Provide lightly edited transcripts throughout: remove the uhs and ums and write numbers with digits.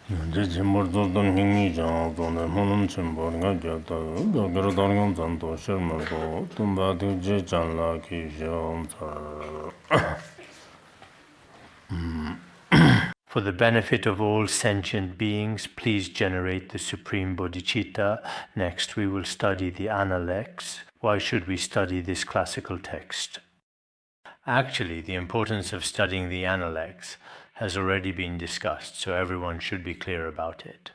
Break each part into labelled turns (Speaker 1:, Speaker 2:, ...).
Speaker 1: For the benefit of all sentient beings, please generate the Supreme Bodhicitta. Next, we will study the Analects. Why should we study this classical text? Actually, the importance of studying the Analects has already been discussed, so everyone should be clear about it.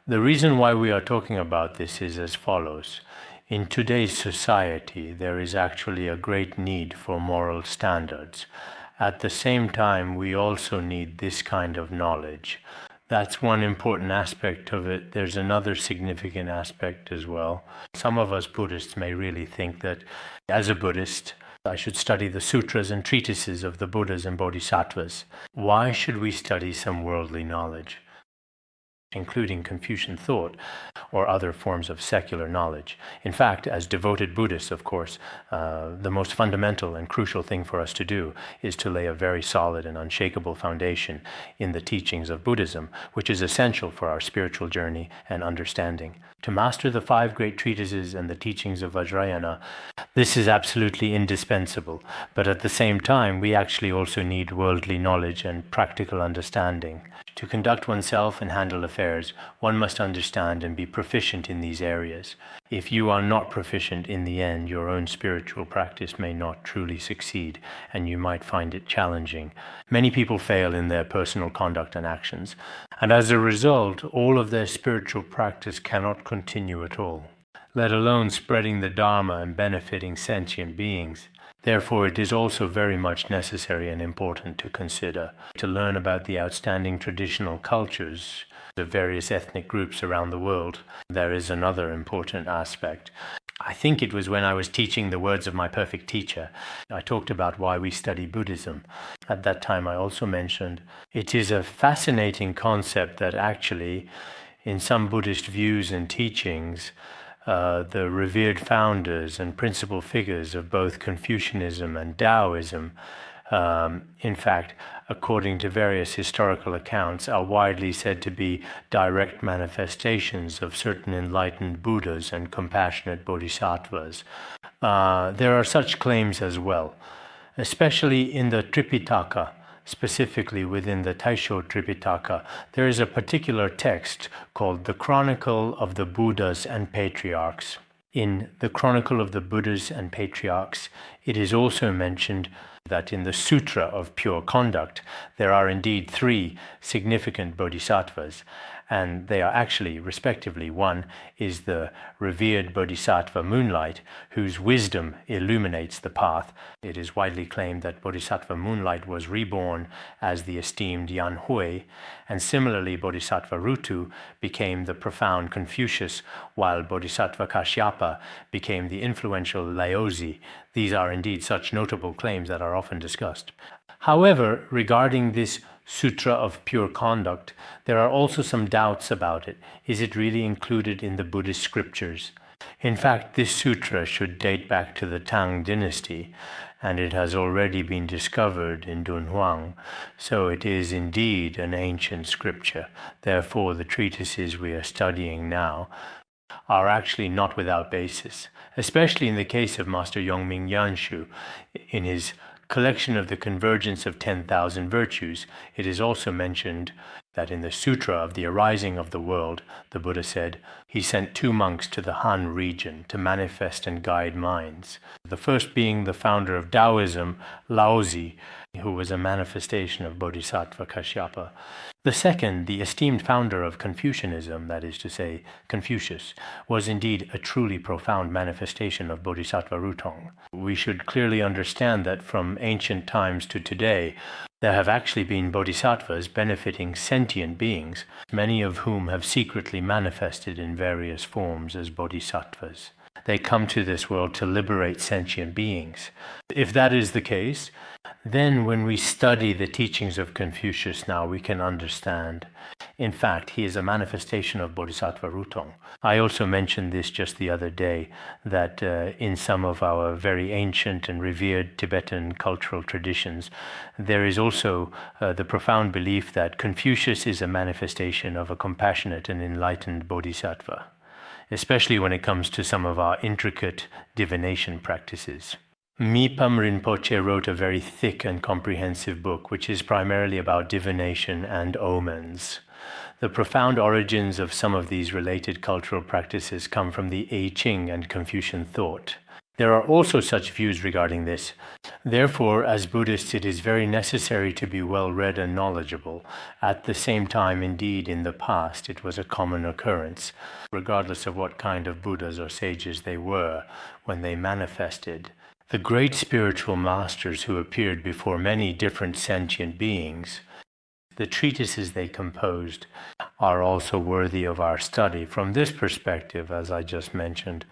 Speaker 1: The reason why we are talking about this is as follows. In today's society, there is actually a great need for moral standards. At the same time, we also need this kind of knowledge. That's one important aspect of it. There's another significant aspect as well. Some of us Buddhists may really think that as a Buddhist, I should study the sutras and treatises of the Buddhas and Bodhisattvas. Why should we study some worldly knowledge, including Confucian thought or other forms of secular knowledge? In fact, as devoted Buddhists, of course, the most fundamental and crucial thing for us to do is to lay a very solid and unshakable foundation in the teachings of Buddhism, which is essential for our spiritual journey and understanding. To master the 5 great treatises and the teachings of Vajrayana, this is absolutely indispensable. But at the same time, we actually also need worldly knowledge and practical understanding. To conduct oneself and handle affairs, one must understand and be proficient in these areas. If you are not proficient in the end, your own spiritual practice may not truly succeed, and you might find it challenging. Many people fail in their personal conduct and actions, and as a result, all of their spiritual practice cannot continue at all, let alone spreading the Dharma and benefiting sentient beings. Therefore, it is also very much necessary and important to consider, to learn about the outstanding traditional cultures of various ethnic groups around the world. There is another important aspect. I think it was when I was teaching the words of my perfect teacher, I talked about why we study Buddhism. At that time, I also mentioned it is a fascinating concept that actually, in some Buddhist views and teachings, the revered founders and principal figures of both Confucianism and Taoism, in fact, according to various historical accounts, are widely said to be direct manifestations of certain enlightened Buddhas and compassionate Bodhisattvas. There are such claims as well, especially in the Tripitaka. Specifically within the Taisho Tripitaka, there is a particular text called the Chronicle of the Buddhas and Patriarchs. In the Chronicle of the Buddhas and Patriarchs, it is also mentioned that in the Sutra of Pure Conduct, there are indeed 3 significant bodhisattvas, and they are actually, respectively, one is the revered Bodhisattva Moonlight, whose wisdom illuminates the path. It is widely claimed that Bodhisattva Moonlight was reborn as the esteemed Yan Hui, and similarly Bodhisattva Rutu became the profound Confucius, while Bodhisattva Kashyapa became the influential Laozi. These are indeed such notable claims that are often discussed. However, regarding this Sutra of Pure Conduct, there are also some doubts about it. Is it really included in the Buddhist scriptures? In fact, this sutra should date back to the Tang dynasty, and it has already been discovered in Dunhuang, so it is indeed an ancient scripture. Therefore, the treatises we are studying now are actually not without basis, especially in the case of Master Yongming Yanshu. In his collection of the Convergence of 10,000 Virtues, it is also mentioned that in the Sutra of the Arising of the World, the Buddha said, he sent 2 monks to the Han region to manifest and guide minds. The first being the founder of Taoism, Laozi, who was a manifestation of Bodhisattva Kashyapa. The second, the esteemed founder of Confucianism, that is to say, Confucius, was indeed a truly profound manifestation of Bodhisattva Rutong. We should clearly understand that from ancient times to today, there have actually been bodhisattvas benefiting sentient beings, many of whom have secretly manifested in various forms as bodhisattvas. They come to this world to liberate sentient beings. If that is the case, then when we study the teachings of Confucius now, we can understand In fact, he is a manifestation of Bodhisattva Rutong. I also mentioned this just the other day, that in some of our very ancient and revered Tibetan cultural traditions, there is also the profound belief that Confucius is a manifestation of a compassionate and enlightened Bodhisattva, especially when it comes to some of our intricate divination practices. Mipam Rinpoche wrote a very thick and comprehensive book, which is primarily about divination and omens. The profound origins of some of these related cultural practices come from the I Ching and Confucian thought. There are also such views regarding this. Therefore, as Buddhists, it is very necessary to be well read and knowledgeable. At the same time, indeed, in the past, it was a common occurrence, regardless of what kind of Buddhas or sages they were when they manifested. The great spiritual masters who appeared before many different sentient beings, the treatises they composed are also worthy of our study. From this perspective, as I just mentioned,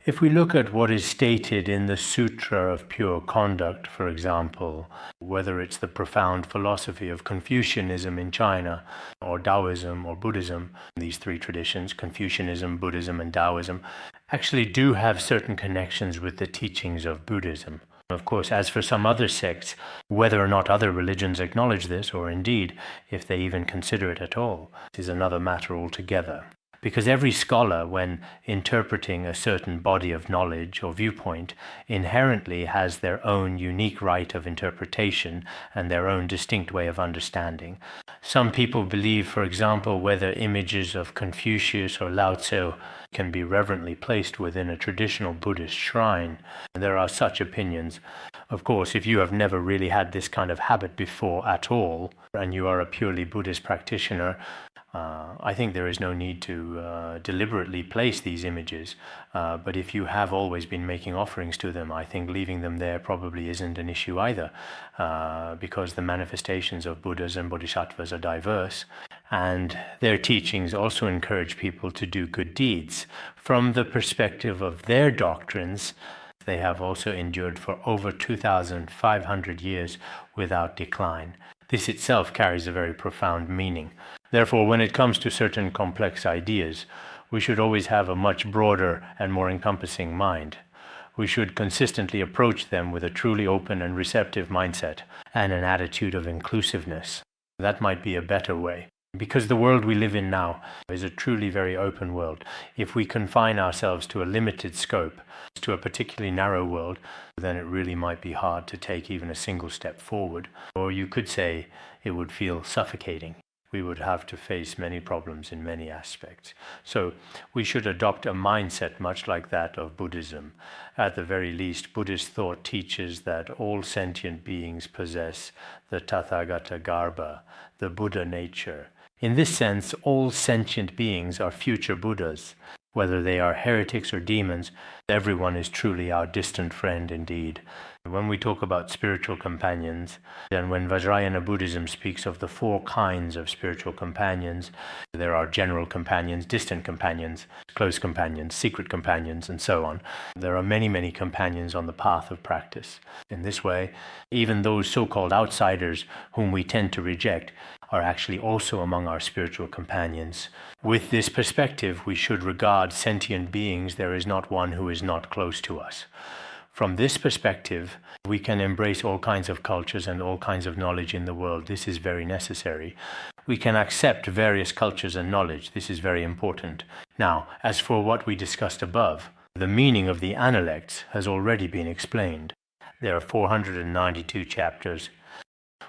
Speaker 1: if we look at what is stated in the Sutra of Pure Conduct, for example, whether it's the profound philosophy of Confucianism in China, or Taoism or Buddhism, these three traditions, Confucianism, Buddhism, and Taoism, actually do have certain connections with the teachings of Buddhism. Of course, as for some other sects, whether or not other religions acknowledge this, or indeed, if they even consider it at all, is another matter altogether. Because every scholar, when interpreting a certain body of knowledge or viewpoint, inherently has their own unique right of interpretation and their own distinct way of understanding. Some people believe, for example, whether images of Confucius or Lao Tzu can be reverently placed within a traditional Buddhist shrine. There are such opinions. Of course, if you have never really had this kind of habit before at all, and you are a purely Buddhist practitioner, I think there is no need to deliberately place these images. But if you have always been making offerings to them, I think leaving them there probably isn't an issue either, because the manifestations of Buddhas and Bodhisattvas are diverse, and their teachings also encourage people to do good deeds. From the perspective of their doctrines, they have also endured for over 2,500 years without decline. This itself carries a very profound meaning. Therefore, when it comes to certain complex ideas, we should always have a much broader and more encompassing mind. We should consistently approach them with a truly open and receptive mindset and an attitude of inclusiveness. That might be a better way. Because the world we live in now is a truly very open world. If we confine ourselves to a limited scope, to a particularly narrow world, then it really might be hard to take even a single step forward. Or you could say it would feel suffocating. We would have to face many problems in many aspects. So we should adopt a mindset much like that of Buddhism. At the very least, Buddhist thought teaches that all sentient beings possess the Tathagata Garbha, the Buddha nature. In this sense, all sentient beings are future Buddhas. Whether they are heretics or demons, everyone is truly our distant friend indeed. When we talk about spiritual companions, and when Vajrayana Buddhism speaks of the 4 kinds of spiritual companions, there are general companions, distant companions, close companions, secret companions, and so on. There are many, many companions on the path of practice. In this way, even those so-called outsiders whom we tend to reject are actually also among our spiritual companions. With this perspective, we should regard sentient beings. There is not one who is not close to us. From this perspective, we can embrace all kinds of cultures and all kinds of knowledge in the world. This is very necessary. We can accept various cultures and knowledge. This is very important. Now, as for what we discussed above, the meaning of the Analects has already been explained. There are 492 chapters.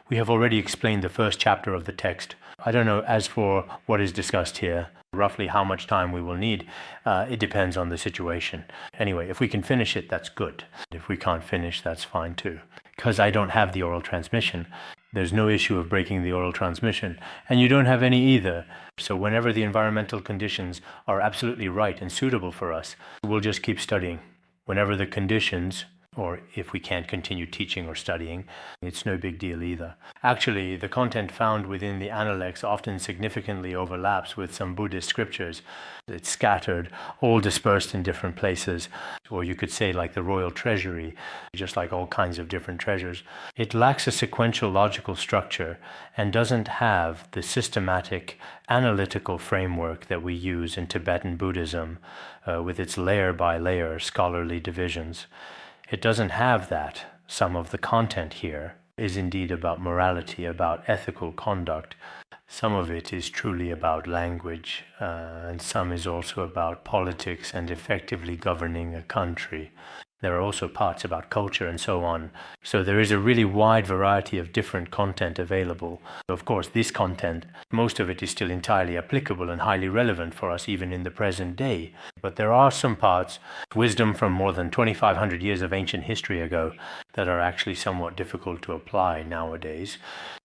Speaker 1: We have already explained the first chapter of the text. I don't know, as for what is discussed here, roughly how much time we will need, it depends on the situation. Anyway, if we can finish it, that's good. If we can't finish, that's fine too. Because I don't have the oral transmission, there's no issue of breaking the oral transmission, and you don't have any either. So whenever the environmental conditions are absolutely right and suitable for us, we'll just keep studying. Whenever the conditions or if we can't continue teaching or studying, it's no big deal either. Actually, the content found within the Analects often significantly overlaps with some Buddhist scriptures. It's scattered, all dispersed in different places, or you could say like the royal treasury, just like all kinds of different treasures. It lacks a sequential logical structure and doesn't have the systematic analytical framework that we use in Tibetan Buddhism with its layer-by-layer scholarly divisions. It doesn't have that. Some of the content here is indeed about morality, about ethical conduct. Some of it is truly about language, and some is also about politics and effectively governing a country. There are also parts about culture and so on. So there is a really wide variety of different content available. Of course, this content, most of it is still entirely applicable and highly relevant for us even in the present day. But there are some parts, wisdom from more than 2,500 years of ancient history ago, that are actually somewhat difficult to apply nowadays.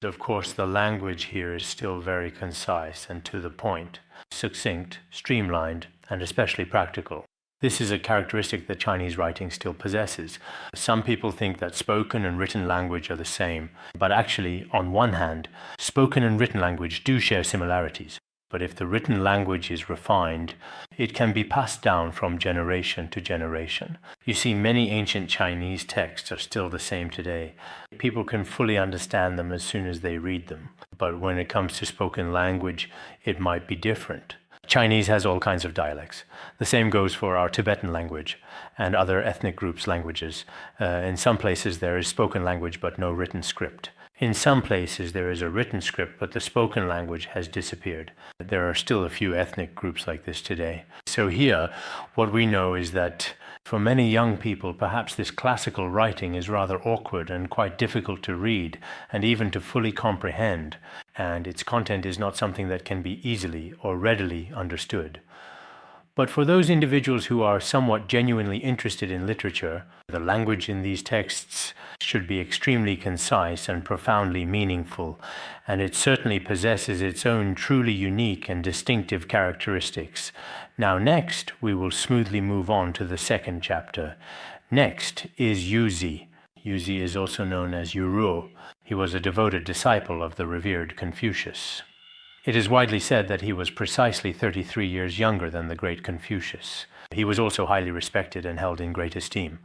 Speaker 1: Of course, the language here is still very concise and to the point, succinct, streamlined, and especially practical. This is a characteristic that Chinese writing still possesses. Some people think that spoken and written language are the same, but actually, on one hand, spoken and written language do share similarities. But if the written language is refined, it can be passed down from generation to generation. You see, many ancient Chinese texts are still the same today. People can fully understand them as soon as they read them. But when it comes to spoken language, it might be different. Chinese has all kinds of dialects. The same goes for our Tibetan language and other ethnic groups' languages. In some places there is spoken language but no written script. In some places there is a written script but the spoken language has disappeared. There are still a few ethnic groups like this today. So here, what we know is that for many young people, perhaps this classical writing is rather awkward and quite difficult to read and even to fully comprehend, and its content is not something that can be easily or readily understood. But for those individuals who are somewhat genuinely interested in literature, the language in these texts should be extremely concise and profoundly meaningful, and it certainly possesses its own truly unique and distinctive characteristics. Now next, we will smoothly move on to the second chapter. Next is Yuzi. Yuzi is also known as Yuru. He was a devoted disciple of the revered Confucius. It is widely said that he was precisely 33 years younger than the great Confucius. He was also highly respected and held in great esteem.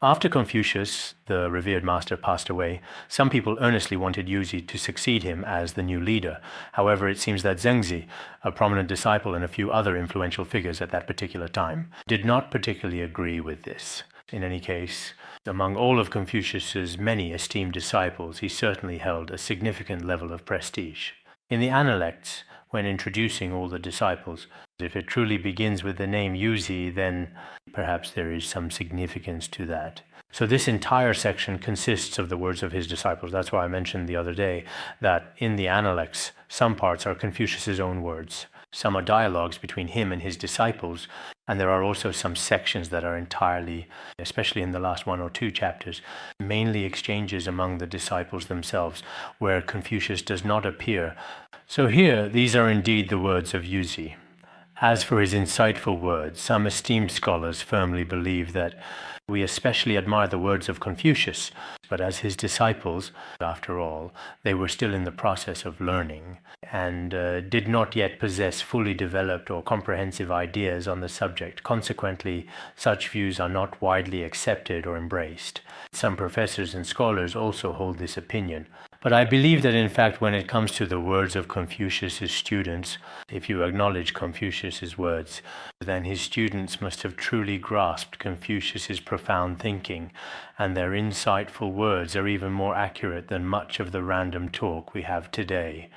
Speaker 1: After Confucius, the revered master, passed away, some people earnestly wanted Yuzi to succeed him as the new leader. However, it seems that Zhengzi, a prominent disciple and a few other influential figures at that particular time, did not particularly agree with this. In any case, among all of Confucius's many esteemed disciples, he certainly held a significant level of prestige. In the Analects, when introducing all the disciples, if it truly begins with the name Yuzi, then perhaps there is some significance to that. So this entire section consists of the words of his disciples. That's why I mentioned the other day that in the Analects, some parts are Confucius's own words. Some are dialogues between him and his disciples, and there are also some sections that are entirely, especially in the last 1 or 2 chapters, mainly exchanges among the disciples themselves, where Confucius does not appear. So here, these are indeed the words of Yuzi. As for his insightful words, some esteemed scholars firmly believe that we especially admire the words of Confucius, but as his disciples, after all, they were still in the process of learning and did not yet possess fully developed or comprehensive ideas on the subject. Consequently, such views are not widely accepted or embraced. Some professors and scholars also hold this opinion. But I believe that in fact when it comes to the words of Confucius's students, if you acknowledge Confucius's words, then his students must have truly grasped Confucius's profound thinking, and their insightful words are even more accurate than much of the random talk we have today.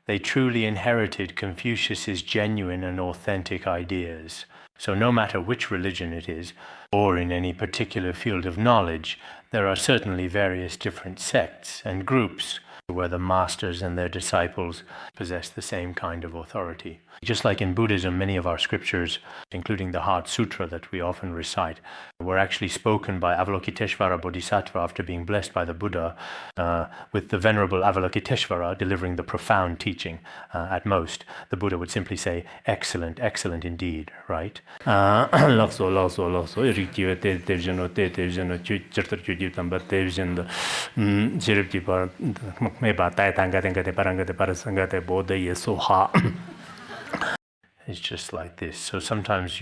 Speaker 1: They truly inherited Confucius's genuine and authentic ideas. So no matter which religion it is, or in any particular field of knowledge, there are certainly various different sects and groups where the masters and their disciples possess the same kind of authority. Just like in Buddhism, many of our scriptures, including the Heart Sutra that we often recite, were actually spoken by Avalokiteshvara Bodhisattva after being blessed by the Buddha, with the Venerable Avalokiteshvara delivering the profound teaching. At most, the Buddha would simply say, excellent, excellent indeed, right? It's just like this. So sometimes,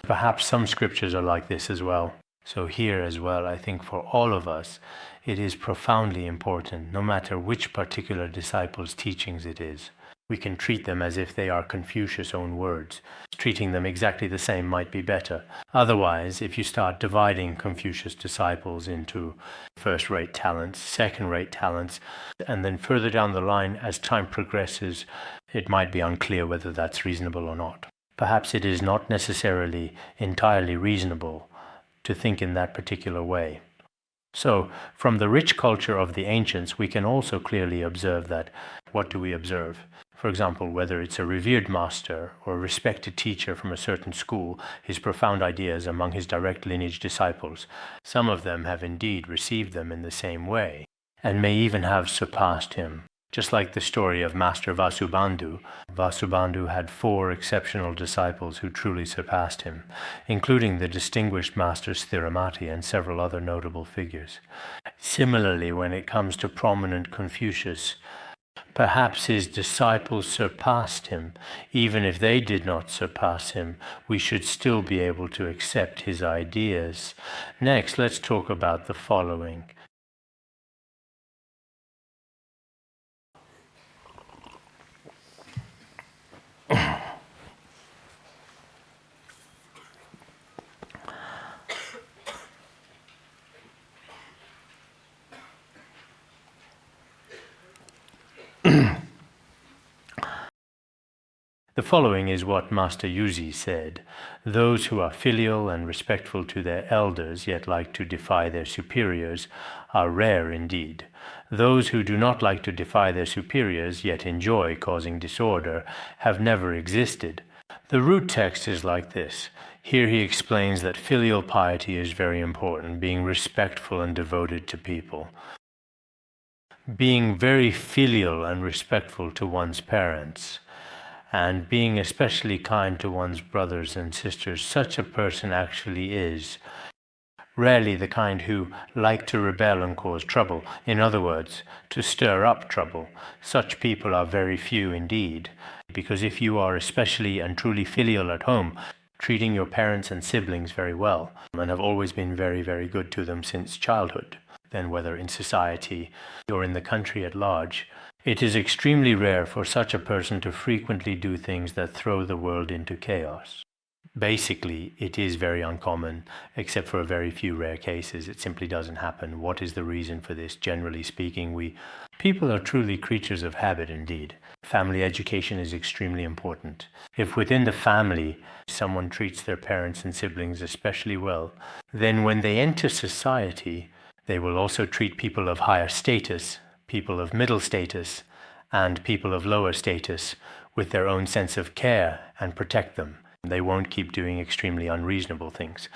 Speaker 1: perhaps some scriptures are like this as well. So here as well, I think for all of us, it is profoundly important, no matter which particular disciple's teachings it is. We can treat them as if they are Confucius' own words. Treating them exactly the same might be better. Otherwise, if you start dividing Confucius' disciples into first-rate talents, second-rate talents, and then further down the line, as time progresses, it might be unclear whether that's reasonable or not. Perhaps it is not necessarily entirely reasonable to think in that particular way. So, from the rich culture of the ancients, we can also clearly observe that. What do we observe? For example, whether it's a revered master or a respected teacher from a certain school, his profound ideas among his direct lineage disciples, some of them have indeed received them in the same way, and may even have surpassed him. Just like the story of Master Vasubandhu, Vasubandhu had 4 exceptional disciples who truly surpassed him, including the distinguished Master Sthiramati and several other notable figures. Similarly, when it comes to prominent Confucius, perhaps his disciples surpassed him. Even if they did not surpass him, we should still be able to accept his ideas. Next, let's talk about the following. The following is what Master Yuzi said: those who are filial and respectful to their elders yet like to defy their superiors are rare indeed. Those who do not like to defy their superiors yet enjoy causing disorder have never existed. The root text is like this. Here he explains that filial piety is very important, being respectful and devoted to people. Being very filial and respectful to one's parents, and being especially kind to one's brothers and sisters, such a person actually is rarely the kind who like to rebel and cause trouble. In other words, to stir up trouble. Such people are very few indeed, because if you are especially and truly filial at home, treating your parents and siblings very well, and have always been very, very good to them since childhood, then whether in society or in the country at large, it is extremely rare for such a person to frequently do things that throw the world into chaos. Basically, it is very uncommon, except for a very few rare cases. It simply doesn't happen. What is the reason for this? Generally speaking, people are truly creatures of habit indeed. Family education is extremely important. If within the family someone treats their parents and siblings especially well, then when they enter society, they will also treat people of higher status, people of middle status, and people of lower status with their own sense of care and protect them. They won't keep doing extremely unreasonable things,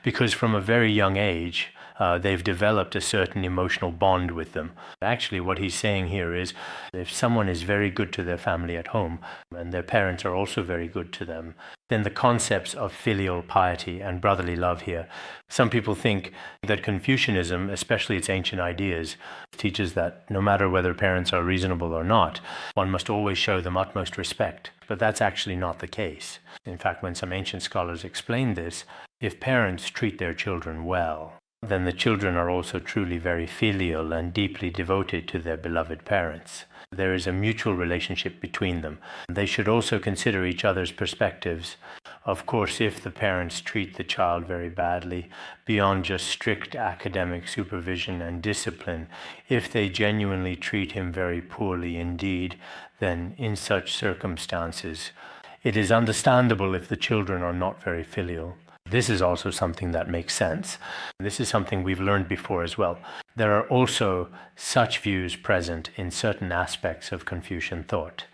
Speaker 1: because from a very young age, they've developed a certain emotional bond with them. Actually, what he's saying here is, if someone is very good to their family at home, and their parents are also very good to them, then the concepts of filial piety and brotherly love here, some people think that Confucianism, especially its ancient ideas, teaches that no matter whether parents are reasonable or not, one must always show them utmost respect. But that's actually not the case. In fact, when some ancient scholars explain this, if parents treat their children well, then the children are also truly very filial and deeply devoted to their beloved parents. There is a mutual relationship between them. They should also consider each other's perspectives. Of course, if the parents treat the child very badly, beyond just strict academic supervision and discipline, if they genuinely treat him very poorly indeed, then in such circumstances, it is understandable if the children are not very filial. This is also something that makes sense. This is something we've learned before as well. There are also such views present in certain aspects of Confucian thought.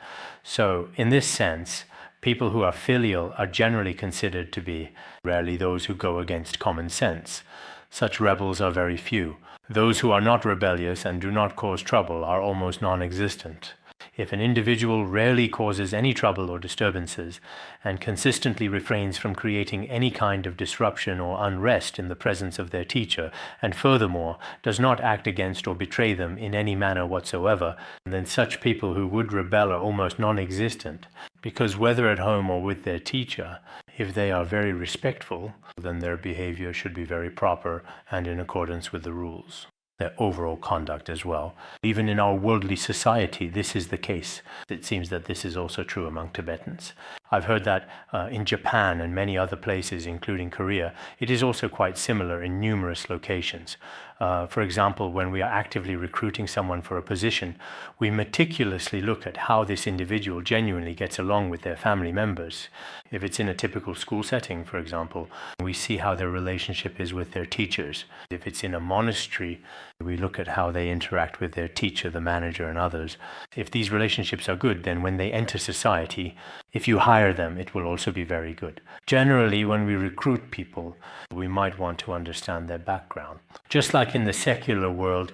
Speaker 1: So, in this sense, people who are filial are generally considered to be rarely those who go against common sense. Such rebels are very few. Those who are not rebellious and do not cause trouble are almost non-existent. If an individual rarely causes any trouble or disturbances and consistently refrains from creating any kind of disruption or unrest in the presence of their teacher, and furthermore does not act against or betray them in any manner whatsoever, then such people who would rebel are almost non-existent, because whether at home or with their teacher, if they are very respectful, then their behavior should be very proper and in accordance with the rules. Their overall conduct as well. Even in our worldly society, this is the case. It seems that this is also true among Tibetans. I've heard that in Japan and many other places, including Korea, it is also quite similar in numerous locations. For example, when we are actively recruiting someone for a position, we meticulously look at how this individual genuinely gets along with their family members. If it's in a typical school setting, for example, we see how their relationship is with their teachers. If it's in a monastery, we look at how they interact with their teacher, the manager, and others. If these relationships are good, then when they enter society, if you hire them, it will also be very good. Generally, when we recruit people, we might want to understand their background. Just like in the secular world,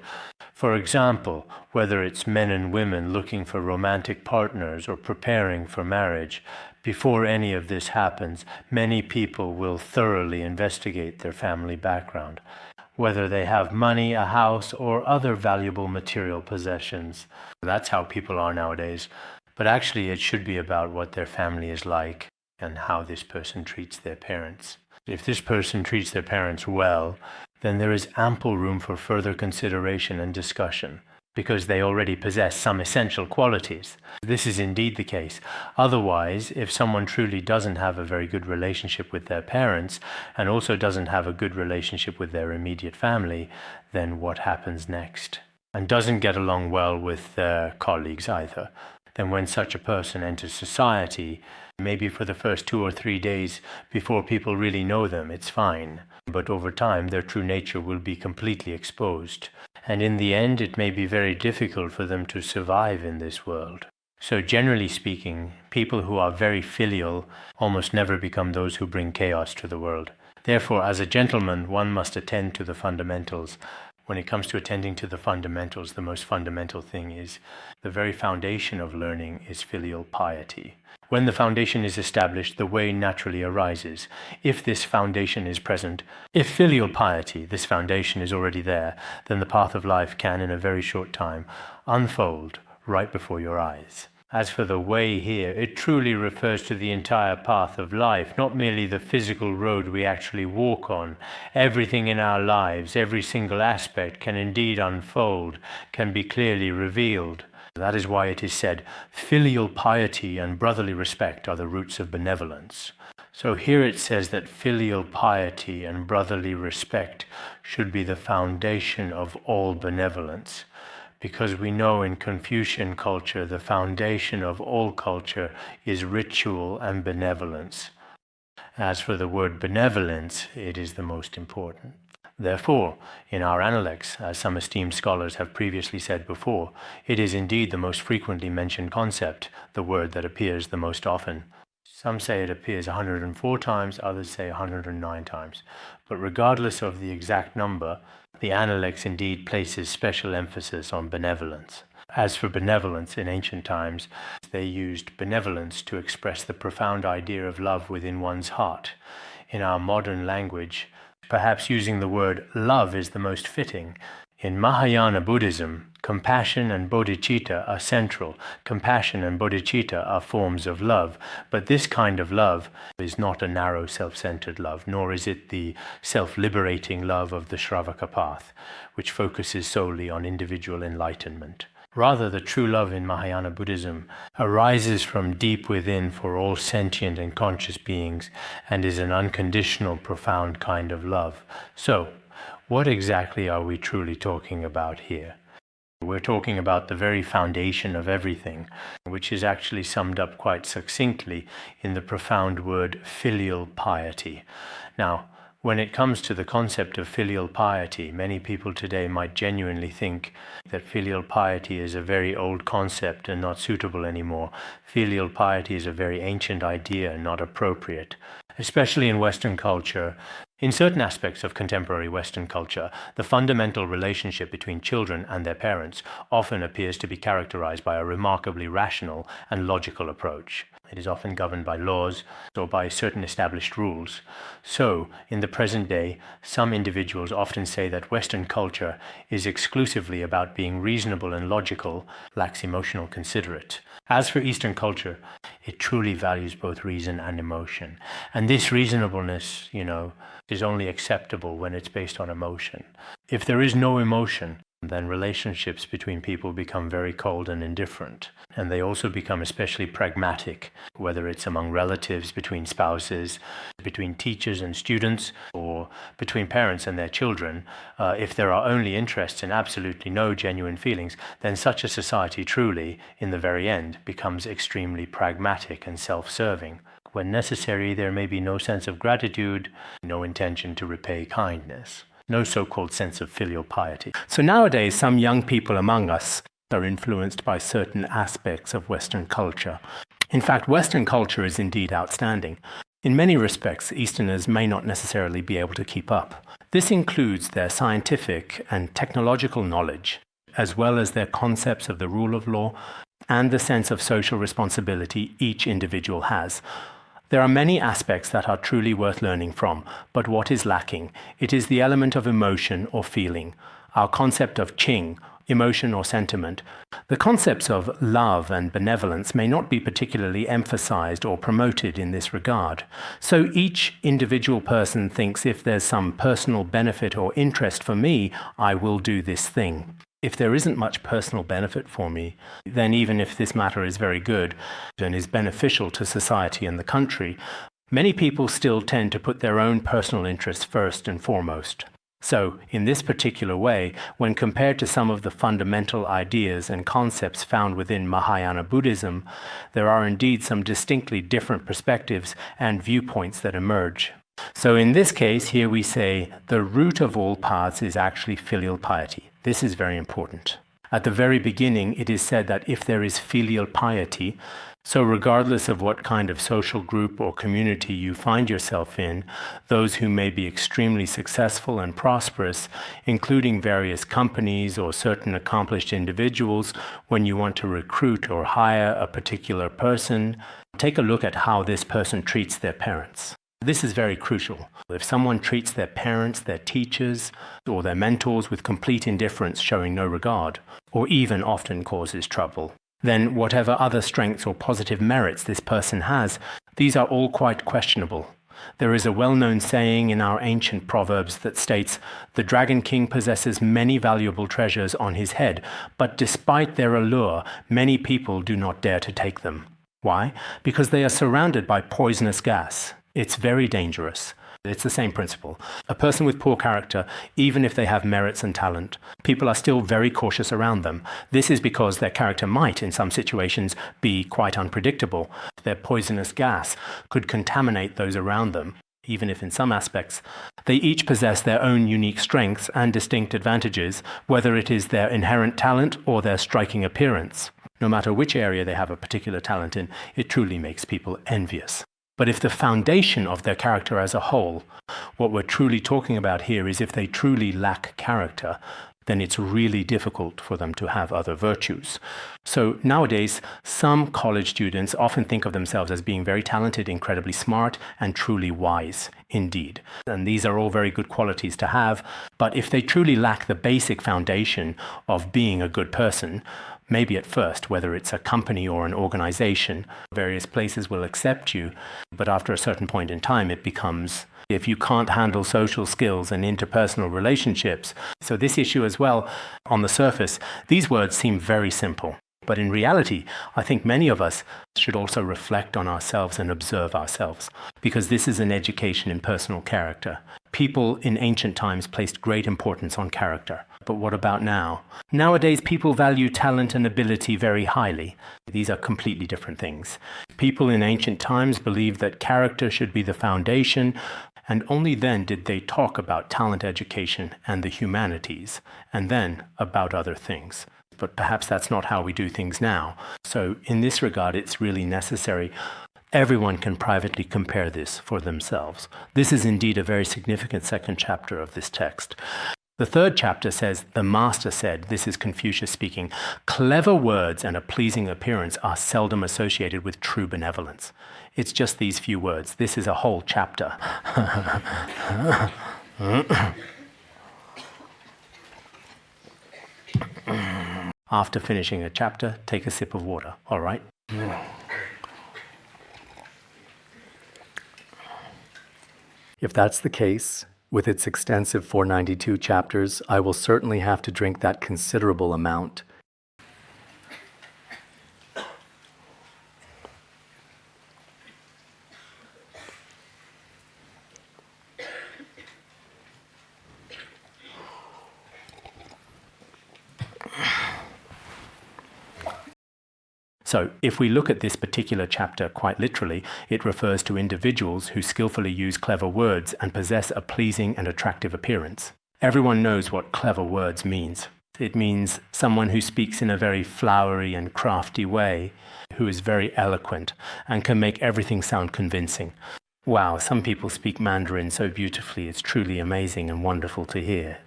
Speaker 1: for example, whether it's men and women looking for romantic partners or preparing for marriage, before any of this happens, many people will thoroughly investigate their family background, whether they have money, a house, or other valuable material possessions. That's how people are nowadays. But actually, it should be about what their family is like and how this person treats their parents. If this person treats their parents well, then there is ample room for further consideration and discussion, because they already possess some essential qualities. This is indeed the case. Otherwise, if someone truly doesn't have a very good relationship with their parents and also doesn't have a good relationship with their immediate family, then what happens next? And doesn't get along well with their colleagues either. Then when such a person enters society, maybe for the first 2 or 3 days before people really know them, it's fine. But over time, their true nature will be completely exposed. And in the end, it may be very difficult for them to survive in this world. So generally speaking, people who are very filial almost never become those who bring chaos to the world. Therefore, as a gentleman, one must attend to the fundamentals. When it comes to attending to the fundamentals, the most fundamental thing is the very foundation of learning is filial piety. When the foundation is established, the way naturally arises. If this foundation is present, if filial piety, this foundation, is already there, then the path of life can, in a very short time, unfold right before your eyes. As for the way here, it truly refers to the entire path of life, not merely the physical road we actually walk on. Everything in our lives, every single aspect can indeed unfold, can be clearly revealed. That is why it is said, filial piety and brotherly respect are the roots of benevolence. So here it says that filial piety and brotherly respect should be the foundation of all benevolence. Because we know in Confucian culture, the foundation of all culture is ritual and benevolence. As for the word benevolence, it is the most important. Therefore, in our Analects, as some esteemed scholars have previously said before, it is indeed the most frequently mentioned concept, the word that appears the most often. Some say it appears 104 times, others say 109 times. But regardless of the exact number, the Analects indeed places special emphasis on benevolence. As for benevolence, in ancient times, they used benevolence to express the profound idea of love within one's heart. In our modern language, perhaps using the word love is the most fitting. In Mahayana Buddhism, compassion and bodhicitta are central. Compassion and bodhicitta are forms of love, but this kind of love is not a narrow self-centered love, nor is it the self-liberating love of the Shravaka path, which focuses solely on individual enlightenment. Rather, the true love in Mahayana Buddhism arises from deep within for all sentient and conscious beings and is an unconditional, profound kind of love. So, what exactly are we truly talking about here? We're talking about the very foundation of everything, which is actually summed up quite succinctly in the profound word filial piety. Now, when it comes to the concept of filial piety, many people today might genuinely think that filial piety is a very old concept and not suitable anymore. Filial piety is a very ancient idea and not appropriate, especially in Western culture. In certain aspects of contemporary Western culture, the fundamental relationship between children and their parents often appears to be characterized by a remarkably rational and logical approach. It is often governed by laws or by certain established rules. So, in the present day, some individuals often say that Western culture is exclusively about being reasonable and logical, lacks emotional considerate. As for Eastern culture, it truly values both reason and emotion. And this reasonableness, is only acceptable when it's based on emotion. If there is no emotion, then relationships between people become very cold and indifferent. And they also become especially pragmatic, whether it's among relatives, between spouses, between teachers and students, or between parents and their children. If there are only interests and absolutely no genuine feelings, then such a society truly, in the very end, becomes extremely pragmatic and self-serving. When necessary, there may be no sense of gratitude, no intention to repay kindness. No so-called sense of filial piety. So nowadays, some young people among us are influenced by certain aspects of Western culture. In fact, Western culture is indeed outstanding. In many respects, Easterners may not necessarily be able to keep up. This includes their scientific and technological knowledge, as well as their concepts of the rule of law and the sense of social responsibility each individual has. There are many aspects that are truly worth learning from, but what is lacking? It is the element of emotion or feeling, our concept of qing, emotion or sentiment. The concepts of love and benevolence may not be particularly emphasized or promoted in this regard. So each individual person thinks if there's some personal benefit or interest for me, I will do this thing. If there isn't much personal benefit for me, then even if this matter is very good and is beneficial to society and the country, many people still tend to put their own personal interests first and foremost. So, in this particular way, when compared to some of the fundamental ideas and concepts found within Mahayana Buddhism, there are indeed some distinctly different perspectives and viewpoints that emerge. So in this case, here we say the root of all paths is actually filial piety. This is very important. At the very beginning, it is said that if there is filial piety, so regardless of what kind of social group or community you find yourself in, those who may be extremely successful and prosperous, including various companies or certain accomplished individuals, when you want to recruit or hire a particular person, take a look at how this person treats their parents. This is very crucial. If someone treats their parents, their teachers, or their mentors with complete indifference, showing no regard, or even often causes trouble, then whatever other strengths or positive merits this person has, these are all quite questionable. There is a well-known saying in our ancient proverbs that states, "The Dragon King possesses many valuable treasures on his head, but despite their allure, many people do not dare to take them." Why? Because they are surrounded by poisonous gas. It's very dangerous. It's the same principle. A person with poor character, even if they have merits and talent, people are still very cautious around them. This is because their character might, in some situations, be quite unpredictable. Their poisonous gas could contaminate those around them, even if in some aspects they each possess their own unique strengths and distinct advantages, whether it is their inherent talent or their striking appearance. No matter which area they have a particular talent in, it truly makes people envious. But if the foundation of their character as a whole, what we're truly talking about here is if they truly lack character, then it's really difficult for them to have other virtues. So nowadays, some college students often think of themselves as being very talented, incredibly smart, and truly wise indeed. And these are all very good qualities to have, but if they truly lack the basic foundation of being a good person, maybe at first, whether it's a company or an organization, various places will accept you, but after a certain point in time, it becomes, if you can't handle social skills and interpersonal relationships. So this issue as well, on the surface, these words seem very simple. But in reality, I think many of us should also reflect on ourselves and observe ourselves, because this is an education in personal character. People in ancient times placed great importance on character. But what about now? Nowadays, people value talent and ability very highly. These are completely different things. People in ancient times believed that character should be the foundation, and only then did they talk about talent, education, and the humanities, and then about other things. But perhaps that's not how we do things now. So in this regard, it's really necessary. Everyone can privately compare this for themselves. This is indeed a very significant second chapter of this text. The third chapter says, the master said, this is Confucius speaking, clever words and a pleasing appearance are seldom associated with true benevolence. It's just these few words. This is a whole chapter. After finishing a chapter, take a sip of water, all right?
Speaker 2: If that's the case, with its extensive 492 chapters, I will certainly have to drink that considerable amount.
Speaker 1: So, if we look at this particular chapter quite literally, it refers to individuals who skillfully use clever words and possess a pleasing and attractive appearance. Everyone knows what clever words means. It means someone who speaks in a very flowery and crafty way, who is very eloquent and can make everything sound convincing. Wow, some people speak Mandarin so beautifully, it's truly amazing and wonderful to hear.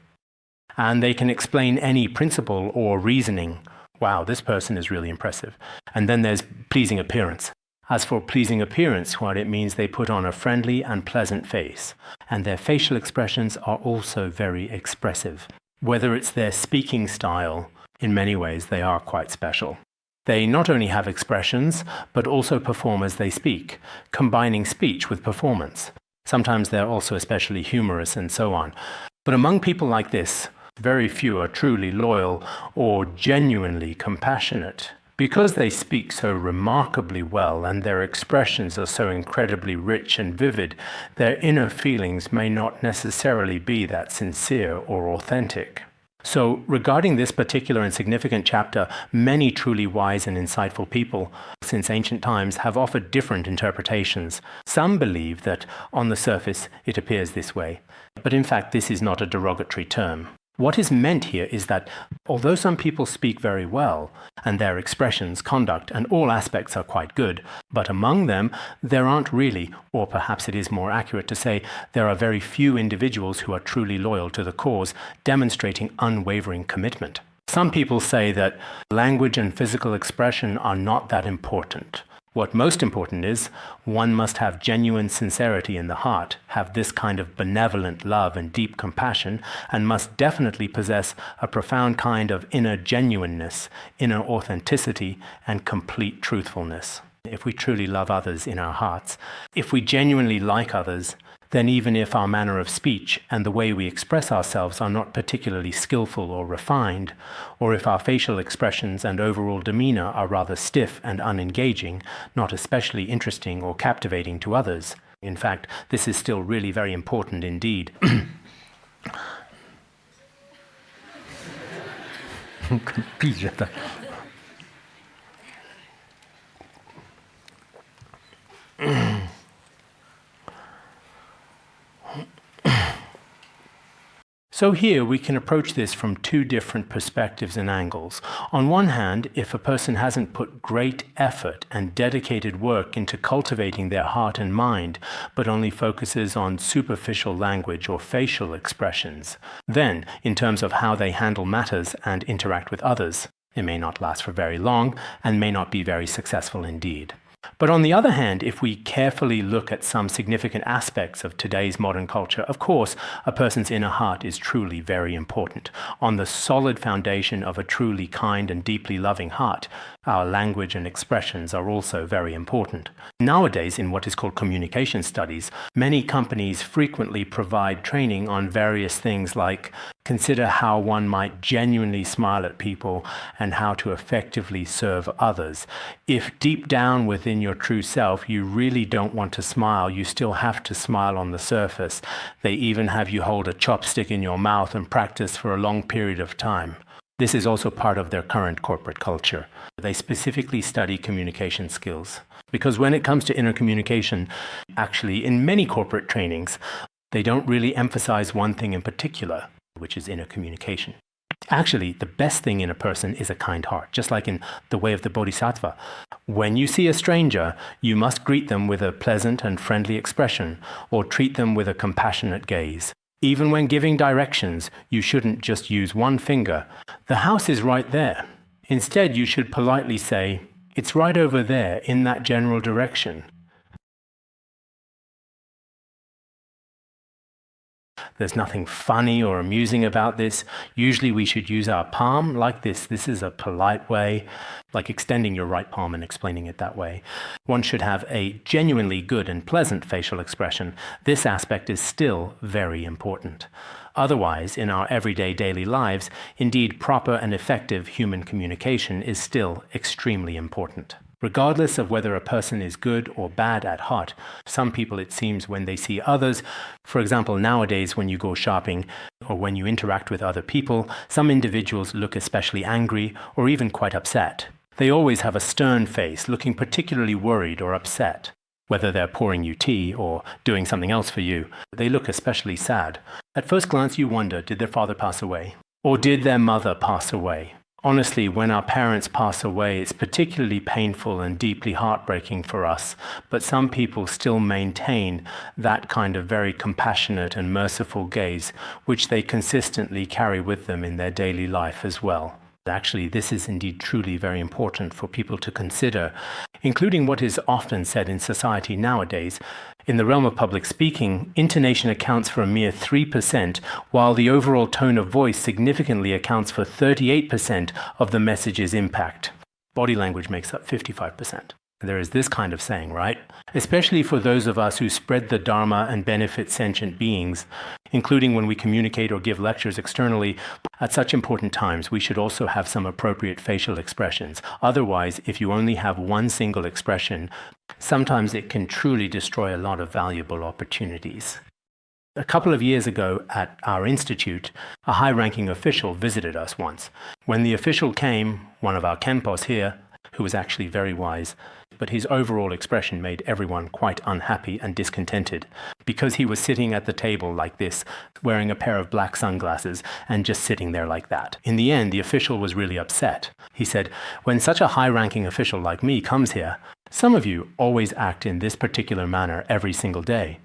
Speaker 1: And they can explain any principle or reasoning. Wow, this person is really impressive. And then there's pleasing appearance. As for pleasing appearance, what it means, they put on a friendly and pleasant face. And their facial expressions are also very expressive. Whether it's their speaking style, in many ways they are quite special. They not only have expressions, but also perform as they speak, combining speech with performance. Sometimes they're also especially humorous and so on. But among people like this, very few are truly loyal or genuinely compassionate. Because they speak so remarkably well and their expressions are so incredibly rich and vivid, their inner feelings may not necessarily be that sincere or authentic. So, regarding this particular and significant chapter, many truly wise and insightful people since ancient times have offered different interpretations. Some believe that on the surface it appears this way, but in fact this is not a derogatory term. What is meant here is that although some people speak very well, and their expressions, conduct, and all aspects are quite good, but among them there aren't really, or perhaps it is more accurate to say, there are very few individuals who are truly loyal to the cause, demonstrating unwavering commitment. Some people say that language and physical expression are not that important. What most important is, one must have genuine sincerity in the heart, have this kind of benevolent love and deep compassion, and must definitely possess a profound kind of inner genuineness, inner authenticity, and complete truthfulness. If we truly love others in our hearts, if we genuinely like others, then even if our manner of speech and the way we express ourselves are not particularly skillful or refined, or if our facial expressions and overall demeanor are rather stiff and unengaging, not especially interesting or captivating to others, in fact, this is still really very important indeed. So here we can approach this from two different perspectives and angles. On one hand, if a person hasn't put great effort and dedicated work into cultivating their heart and mind, but only focuses on superficial language or facial expressions, then, in terms of how they handle matters and interact with others, it may not last for very long and may not be very successful indeed.
Speaker 2: But on the other hand, if we carefully look at some significant aspects of today's modern culture, of course, a person's inner heart is truly very important. On the solid foundation of a truly kind and deeply loving heart, our language and expressions are also very important. Nowadays, in what is called communication studies, many companies frequently provide training on various things like consider how one might genuinely smile at people and how to effectively serve others. If deep down within your true self you really don't want to smile, you still have to smile on the surface. They even have you hold a chopstick in your mouth and practice for a long period of time. This is also part of their current corporate culture. They specifically study communication skills. Because when it comes to inner communication, actually in many corporate trainings, they don't really emphasize one thing in particular, which is inner communication. Actually, the best thing in a person is a kind heart, just like in the way of the Bodhisattva. When you see a stranger, you must greet them with a pleasant and friendly expression, or treat them with a compassionate gaze. Even when giving directions, you shouldn't just use one finger. The house is right there. Instead, you should politely say, "It's right over there in that general direction." There's nothing funny or amusing about this. Usually we should use our palm like this. This is a polite way, like extending your right palm and explaining it that way. One should have a genuinely good and pleasant facial expression. This aspect is still very important. Otherwise, in our everyday daily lives, indeed proper and effective human communication is still extremely important. Regardless of whether a person is good or bad at heart, some people, it seems, when they see others, for example, nowadays when you go shopping or when you interact with other people, some individuals look especially angry or even quite upset. They always have a stern face, looking particularly worried or upset. Whether they're pouring you tea or doing something else for you, they look especially sad. At first glance, you wonder, did their father pass away? Or did their mother pass away? Honestly, when our parents pass away, it's particularly painful and deeply heartbreaking for us, but some people still maintain that kind of very compassionate and merciful gaze, which they consistently carry with them in their daily life as well. Actually, this is indeed truly very important for people to consider, including what is often said in society nowadays. In the realm of public speaking, intonation accounts for a mere 3%, while the overall tone of voice significantly accounts for 38% of the message's impact. Body language makes up 55%. There is this kind of saying, right? Especially for those of us who spread the Dharma and benefit sentient beings, including when we communicate or give lectures externally, at such important times we should also have some appropriate facial expressions. Otherwise, if you only have one single expression, sometimes it can truly destroy a lot of valuable opportunities. A couple of years ago at our institute, a high-ranking official visited us once. When the official came, one of our Khenpos here, who was actually very wise, but his overall expression made everyone quite unhappy and discontented, because he was sitting at the table like this, wearing a pair of black sunglasses, and just sitting there like that. In the end, the official was really upset. He said, "When such a high-ranking official like me comes here, some of you always act in this particular manner every single day."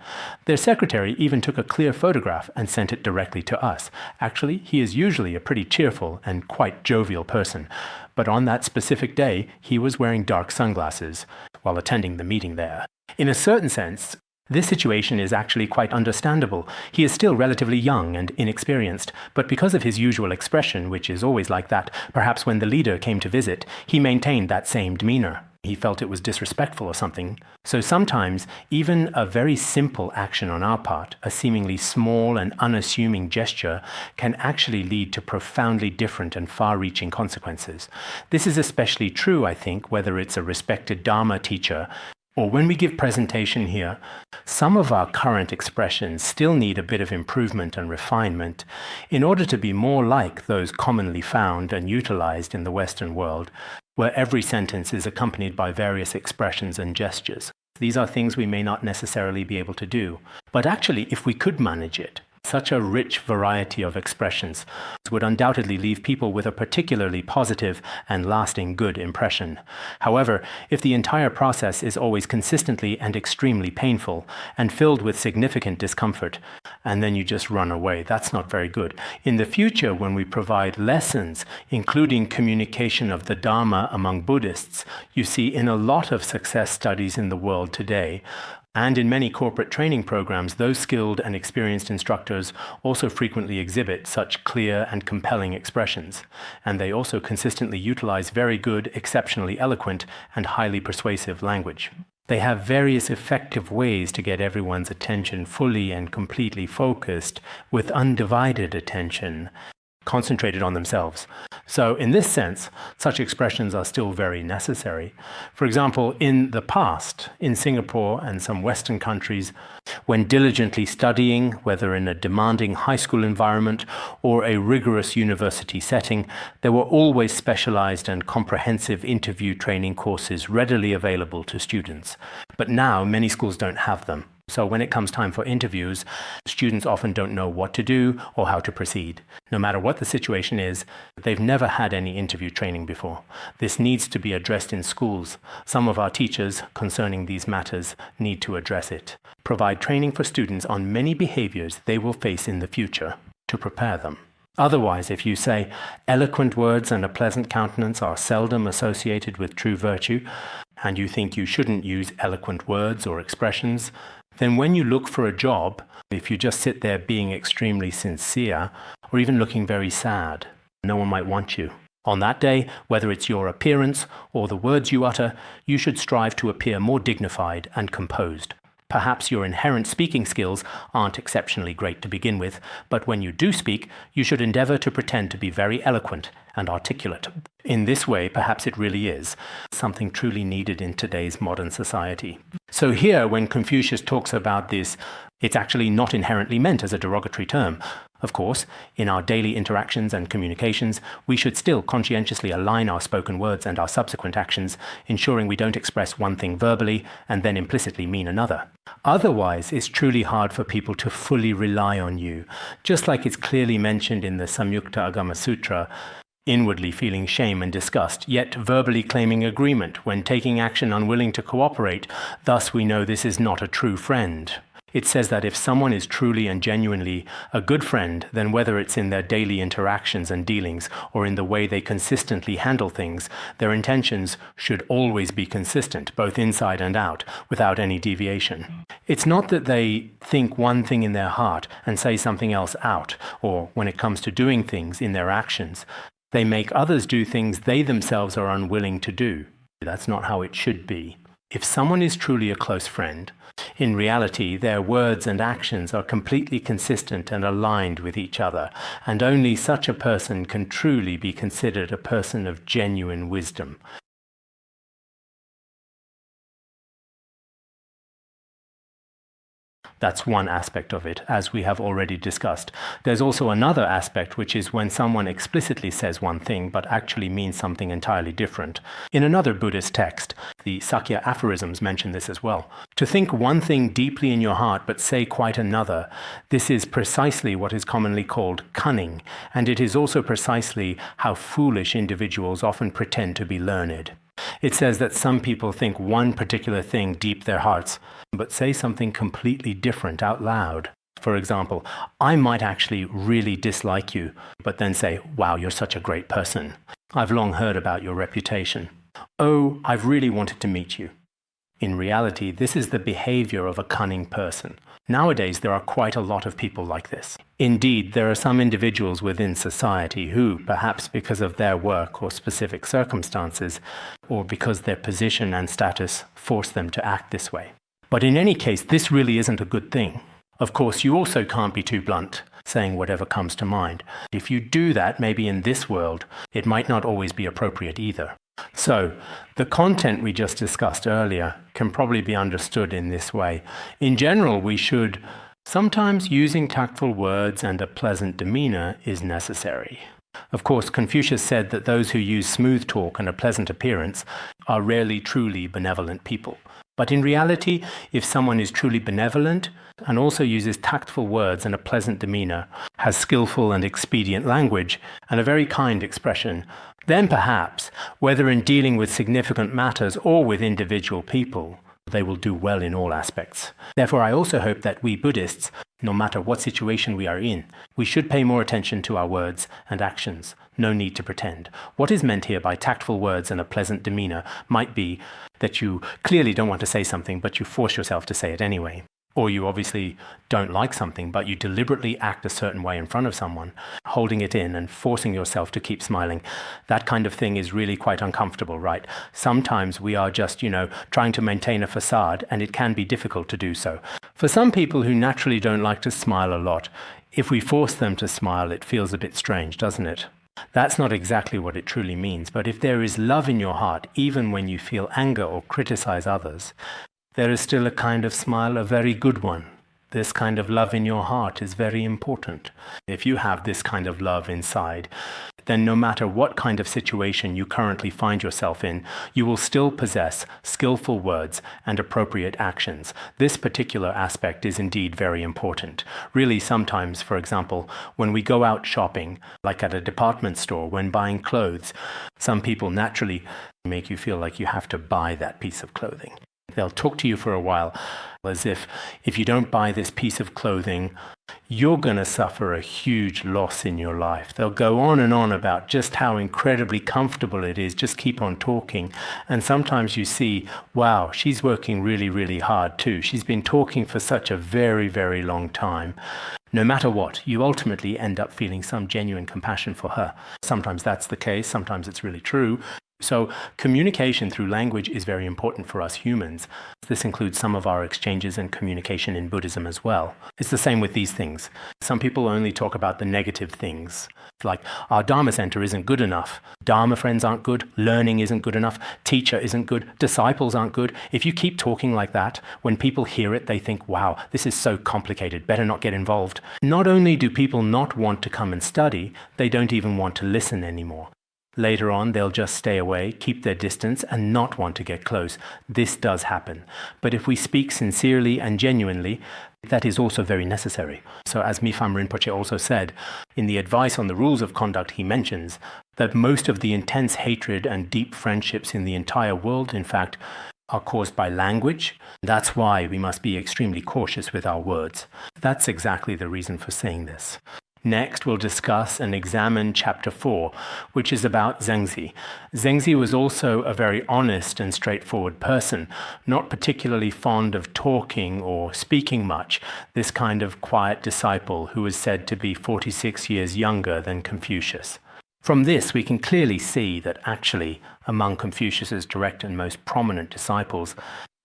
Speaker 2: Their secretary even took a clear photograph and sent it directly to us. Actually, he is usually a pretty cheerful and quite jovial person, but on that specific day, he was wearing dark sunglasses while attending the meeting there. In a certain sense, this situation is actually quite understandable. He is still relatively young and inexperienced, but because of his usual expression, which is always like that, perhaps when the leader came to visit, he maintained that same demeanor. He felt it was disrespectful or something. So sometimes, even a very simple action on our part, a seemingly small and unassuming gesture, can actually lead to profoundly different and far-reaching consequences. This is especially true, I think, whether it's a respected Dharma teacher or when we give presentation here. Some of our current expressions still need a bit of improvement and refinement in order to be more like those commonly found and utilized in the Western world, where every sentence is accompanied by various expressions and gestures. These are things we may not necessarily be able to do. But actually, if we could manage it, Such a rich variety of expressions would undoubtedly leave people with a particularly positive and lasting good impression. However, if the entire process is always consistently and extremely painful and filled with significant discomfort, and then you just run away, that's not very good. In the future, when we provide lessons, including communication of the Dharma among Buddhists, you see in a lot of success studies in the world today, and in many corporate training programs, those skilled and experienced instructors also frequently exhibit such clear and compelling expressions, and they also consistently utilize very good, exceptionally eloquent, and highly persuasive language. They have various effective ways to get everyone's attention fully and completely focused with undivided attention, concentrated on themselves. So in this sense, such expressions are still very necessary. For example, in the past, in Singapore and some Western countries, when diligently studying, whether in a demanding high school environment or a rigorous university setting, there were always specialized and comprehensive interview training courses readily available to students. But now many schools don't have them. So when it comes time for interviews, students often don't know what to do or how to proceed. No matter what the situation is, they've never had any interview training before. This needs to be addressed in schools. Some of our teachers concerning these matters need to address it. Provide training for students on many behaviors they will face in the future to prepare them. Otherwise, if you say eloquent words and a pleasant countenance are seldom associated with true virtue, and you think you shouldn't use eloquent words or expressions, then when you look for a job, if you just sit there being extremely sincere or even looking very sad, no one might want you. On that day, whether it's your appearance or the words you utter, you should strive to appear more dignified and composed. Perhaps your inherent speaking skills aren't exceptionally great to begin with, but when you do speak, you should endeavor to pretend to be very eloquent and articulate. In this way, perhaps it really is something truly needed in today's modern society. So here, when Confucius talks about this, it's actually not inherently meant as a derogatory term. Of course, in our daily interactions and communications, we should still conscientiously align our spoken words and our subsequent actions, ensuring we don't express one thing verbally and then implicitly mean another. Otherwise, it's truly hard for people to fully rely on you. Just like it's clearly mentioned in the Samyukta Agama Sutra, inwardly feeling shame and disgust, yet verbally claiming agreement when taking action unwilling to cooperate, thus we know this is not a true friend. It says that if someone is truly and genuinely a good friend, then whether it's in their daily interactions and dealings or in the way they consistently handle things, their intentions should always be consistent, both inside and out, without any deviation. It's not that they think one thing in their heart and say something else out, or when it comes to doing things in their actions, they make others do things they themselves are unwilling to do. That's not how it should be. If someone is truly a close friend, in reality, their words and actions are completely consistent and aligned with each other, and only such a person can truly be considered a person of genuine wisdom. That's one aspect of it, as we have already discussed. There's also another aspect, which is when someone explicitly says one thing, but actually means something entirely different. In another Buddhist text, the Sakya aphorisms mention this as well. To think one thing deeply in your heart, but say quite another, this is precisely what is commonly called cunning, and it is also precisely how foolish individuals often pretend to be learned. It says that some people think one particular thing deep their hearts, but say something completely different out loud. For example, I might actually really dislike you, but then say, wow, you're such a great person. I've long heard about your reputation. Oh, I've really wanted to meet you. In reality, this is the behavior of a cunning person. Nowadays, there are quite a lot of people like this. Indeed, there are some individuals within society who, perhaps because of their work or specific circumstances, or because their position and status force them to act this way. But in any case, this really isn't a good thing. Of course, you also can't be too blunt, saying whatever comes to mind. If you do that, maybe in this world, it might not always be appropriate either. So, the content we just discussed earlier can probably be understood in this way. In general, we should sometimes using tactful words and a pleasant demeanor is necessary. Of course, Confucius said that those who use smooth talk and a pleasant appearance are rarely truly benevolent people. But in reality, if someone is truly benevolent and also uses tactful words and a pleasant demeanor, has skillful and expedient language, and a very kind expression, then perhaps, whether in dealing with significant matters or with individual people, they will do well in all aspects. Therefore, I also hope that we Buddhists, no matter what situation we are in, we should pay more attention to our words and actions. No need to pretend. What is meant here by tactful words and a pleasant demeanor might be that you clearly don't want to say something, but you force yourself to say it anyway. Or you obviously don't like something, but you deliberately act a certain way in front of someone, holding it in and forcing yourself to keep smiling. That kind of thing is really quite uncomfortable, right? Sometimes we are just, trying to maintain a facade, and it can be difficult to do so. For some people who naturally don't like to smile a lot, if we force them to smile, it feels a bit strange, doesn't it? That's not exactly what it truly means, but if there is love in your heart, even when you feel anger or criticize others, there is still a kind of smile, a very good one. This kind of love in your heart is very important. If you have this kind of love inside, then no matter what kind of situation you currently find yourself in, you will still possess skillful words and appropriate actions. This particular aspect is indeed very important. Really, sometimes, for example, when we go out shopping, like at a department store, when buying clothes, some people naturally make you feel like you have to buy that piece of clothing. They'll talk to you for a while as if you don't buy this piece of clothing, you're going to suffer a huge loss in your life. They'll go on and on about just how incredibly comfortable it is. Just keep on talking. And sometimes you see, wow, she's working really, really hard too. She's been talking for such a very, very long time. No matter what, you ultimately end up feeling some genuine compassion for her. Sometimes that's the case. Sometimes it's really true. So communication through language is very important for us humans. This includes some of our exchanges and communication in Buddhism as well. It's the same with these things. Some people only talk about the negative things, like our Dharma center isn't good enough, Dharma friends aren't good, learning isn't good enough, teacher isn't good, disciples aren't good. If you keep talking like that, when people hear it, they think, wow, this is so complicated, better not get involved. Not only do people not want to come and study, they don't even want to listen anymore. Later on, they'll just stay away, keep their distance, and not want to get close. This does happen. But if we speak sincerely and genuinely, that is also very necessary. So as Mipham Rinpoche also said, in the advice on the rules of conduct, he mentions that most of the intense hatred and deep friendships in the entire world, in fact, are caused by language. That's why we must be extremely cautious with our words. That's exactly the reason for saying this. Next, we'll discuss and examine Chapter 4, which is about Zhengzi. Zhengzi was also a very honest and straightforward person, not particularly fond of talking or speaking much, this kind of quiet disciple who was said to be 46 years younger than Confucius. From this, we can clearly see that actually, among Confucius's direct and most prominent disciples,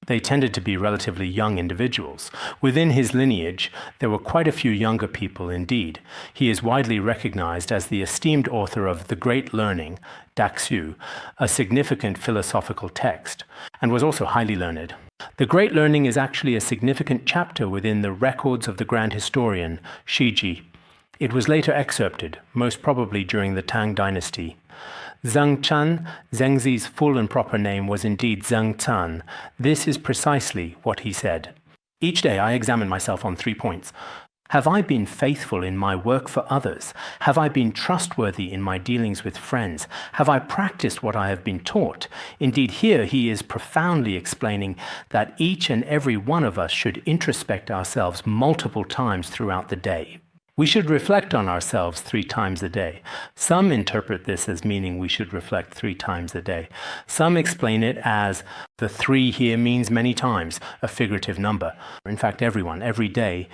Speaker 2: they tended to be relatively young individuals. Within his lineage, there were quite a few younger people indeed. He is widely recognized as the esteemed author of The Great Learning, Daxu, a significant philosophical text, and was also highly learned. The Great Learning is actually a significant chapter within the records of the grand historian, Shiji. It was later excerpted, most probably during the Tang dynasty. Zheng Chan, Zhengzi's full and proper name, was indeed Zheng Can. This is precisely what he said. Each day I examine myself on 3 points. Have I been faithful in my work for others? Have I been trustworthy in my dealings with friends? Have I practiced what I have been taught? Indeed, here he is profoundly explaining that each and every one of us should introspect ourselves multiple times throughout the day. We should reflect on ourselves 3 times a day. Some interpret this as meaning we should reflect 3 times a day. Some explain it as the 3 here means many times, a figurative number. In fact, everyone, every day,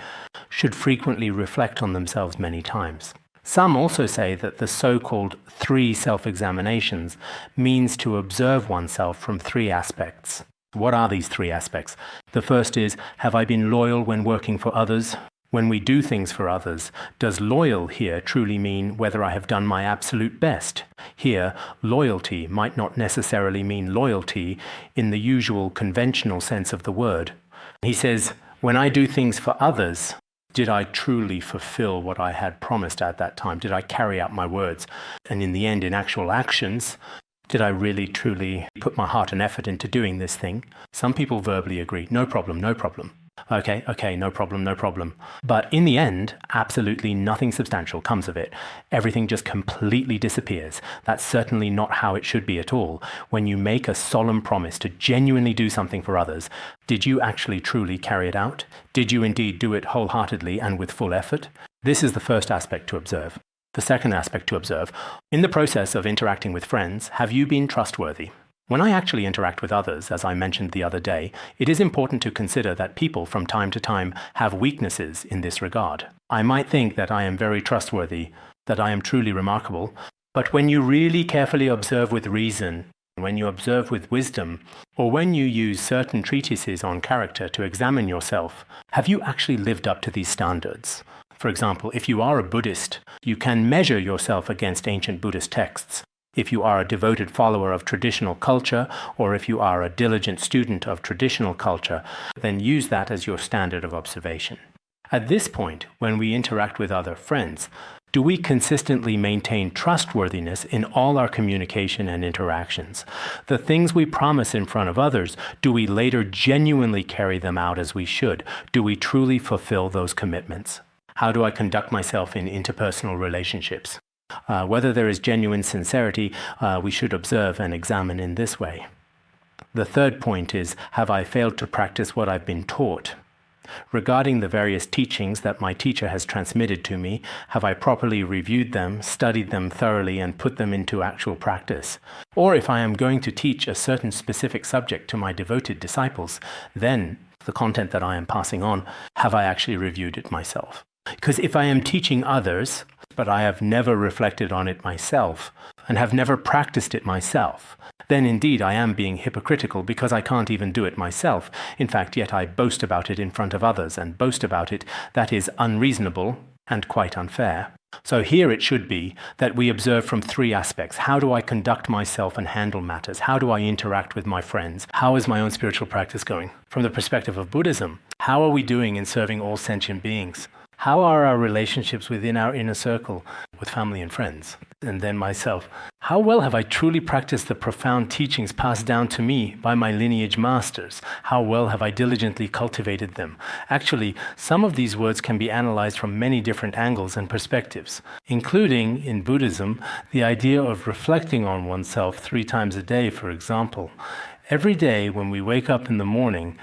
Speaker 2: should frequently reflect on themselves many times. Some also say that the so-called 3 self-examinations means to observe oneself from 3 aspects. What are these 3 aspects? The first is, have I been loyal when working for others? When we do things for others, does loyal here truly mean whether I have done my absolute best? Here, loyalty might not necessarily mean loyalty in the usual conventional sense of the word. He says, when I do things for others, Did I truly fulfill what I had promised at that time? Did I carry out my words? And in the end, in actual actions, did I really, truly put my heart and effort into doing this thing? Some people verbally agree, no problem, no problem. Okay, no problem, no problem. But in the end, absolutely nothing substantial comes of it. Everything just completely disappears. That's certainly not how it should be at all. When you make a solemn promise to genuinely do something for others, did you actually truly carry it out? Did you indeed do it wholeheartedly and with full effort? This is the first aspect to observe. The second aspect to observe, in the process of interacting with friends, have you been trustworthy? When I actually interact with others, as I mentioned the other day, it is important to consider that people from time to time have weaknesses in this regard. I might think that I am very trustworthy, that I am truly remarkable, but when you really carefully observe with reason, when you observe with wisdom, or when you use certain treatises on character to examine yourself, have you actually lived up to these standards? For example, if you are a Buddhist, you can measure yourself against ancient Buddhist texts. If you are a devoted follower of traditional culture, or if you are a diligent student of traditional culture, then use that as your standard of observation. At this point, when we interact with other friends, do we consistently maintain trustworthiness in all our communication and interactions? The things we promise in front of others, do we later genuinely carry them out as we should? Do we truly fulfill those commitments? How do I conduct myself in interpersonal relationships? Whether there is genuine sincerity, we should observe and examine in this way. The third point is, have I failed to practice what I've been taught? Regarding the various teachings that my teacher has transmitted to me, have I properly reviewed them, studied them thoroughly, and put them into actual practice? Or if I am going to teach a certain specific subject to my devoted disciples, then the content that I am passing on, have I actually reviewed it myself? Because if I am teaching others, but I have never reflected on it myself, and have never practiced it myself, then indeed I am being hypocritical because I can't even do it myself. In fact, yet I boast about it in front of others, and boast about it that is unreasonable and quite unfair. So here it should be that we observe from three aspects. How do I conduct myself and handle matters? How do I interact with my friends? How is my own spiritual practice going? From the perspective of Buddhism, how are we doing in serving all sentient beings? How are our relationships within our inner circle with family and friends? And then myself. How well have I truly practiced the profound teachings passed down to me by my lineage masters? How well have I diligently cultivated them? Actually, some of these words can be analyzed from many different angles and perspectives, including, in Buddhism, the idea of reflecting on oneself 3 times a day, for example. Every day when we wake up in the morning,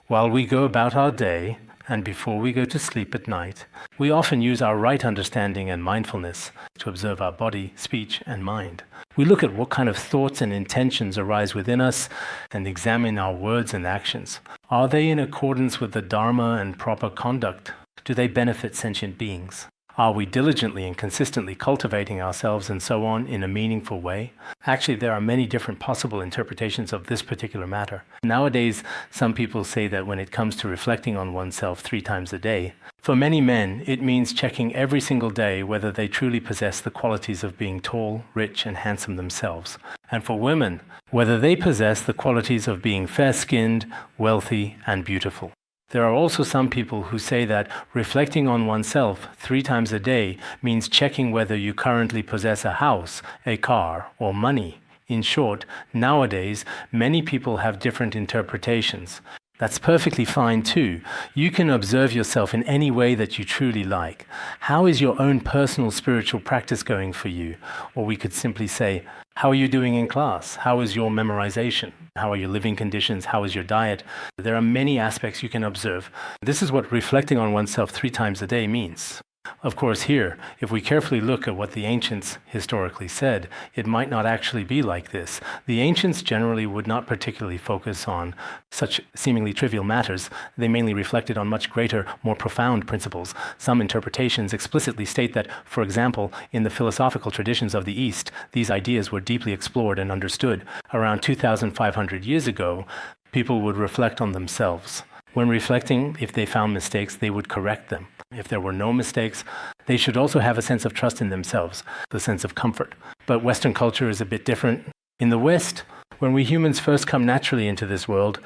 Speaker 2: while we go about our day, and before we go to sleep at night, we often use our right understanding and mindfulness to observe our body, speech, and mind. We look at what kind of thoughts and intentions arise within us and examine our words and actions. Are they in accordance with the Dharma and proper conduct? Do they benefit sentient beings? Are we diligently and consistently cultivating ourselves and so on in a meaningful way? Actually, there are many different possible interpretations of this particular matter. Nowadays, some people say that when it comes to reflecting on oneself 3 times a day, for many men, it means checking every single day whether they truly possess the qualities of being tall, rich, and handsome themselves. And for women, whether they possess the qualities of being fair-skinned, wealthy, and beautiful. There are also some people who say that reflecting on oneself 3 times a day means checking whether you currently possess a house, a car, or money. In short, nowadays, many people have different interpretations. That's perfectly fine too. You can observe yourself in any way that you truly like. How is your own personal spiritual practice going for you? Or we could simply say, how are you doing in class? How is your memorization? How are your living conditions? How is your diet? There are many aspects you can observe. This is what reflecting on oneself 3 times a day means. Of course, here, if we carefully look at what the ancients historically said, it might not actually be like this. The ancients generally would not particularly focus on such seemingly trivial matters. They mainly reflected on much greater, more profound principles. Some interpretations explicitly state that, for example, in the philosophical traditions of the East, these ideas were deeply explored and understood. Around 2,500 years ago, people would reflect on themselves. When reflecting, if they found mistakes, they would correct them. If there were no mistakes, they should also have a sense of trust in themselves, the sense of comfort. But Western culture is a bit different. In the West, when we humans first come naturally into this world,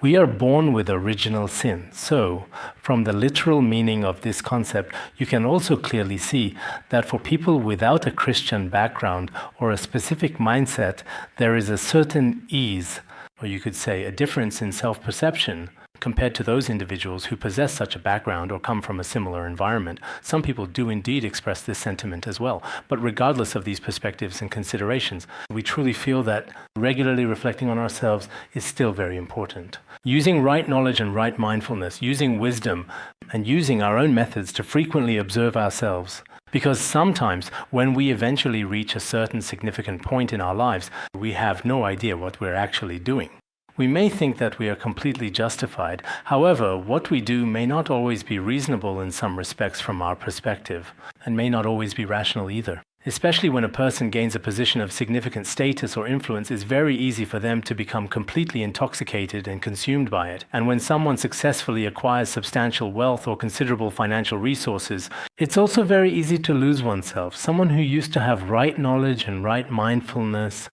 Speaker 2: we are born with original sin. So, from the literal meaning of this concept, you can also clearly see that for people without a Christian background or a specific mindset, there is a certain ease, or you could say a difference in self-perception compared to those individuals who possess such a background or come from a similar environment. Some people do indeed express this sentiment as well. But regardless of these perspectives and considerations, we truly feel that regularly reflecting on ourselves is still very important. Using right knowledge and right mindfulness, using wisdom, and using our own methods to frequently observe ourselves. Because sometimes when we eventually reach a certain significant point in our lives, we have no idea what we're actually doing. We may think that we are completely justified. However, what we do may not always be reasonable in some respects from our perspective, and may not always be rational either. Especially when a person gains a position of significant status or influence, it's very easy for them to become completely intoxicated and consumed by it. And when someone successfully acquires substantial wealth or considerable financial resources, it's also very easy to lose oneself. Someone who used to have right knowledge and right mindfulness,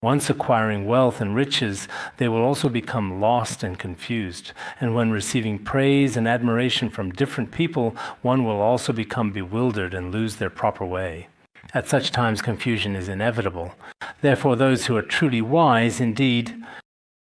Speaker 2: once acquiring wealth and riches, they will also become lost and confused. And when receiving praise and admiration from different people, one will also become bewildered and lose their proper way. At such times, confusion is inevitable. Therefore, those who are truly wise, indeed,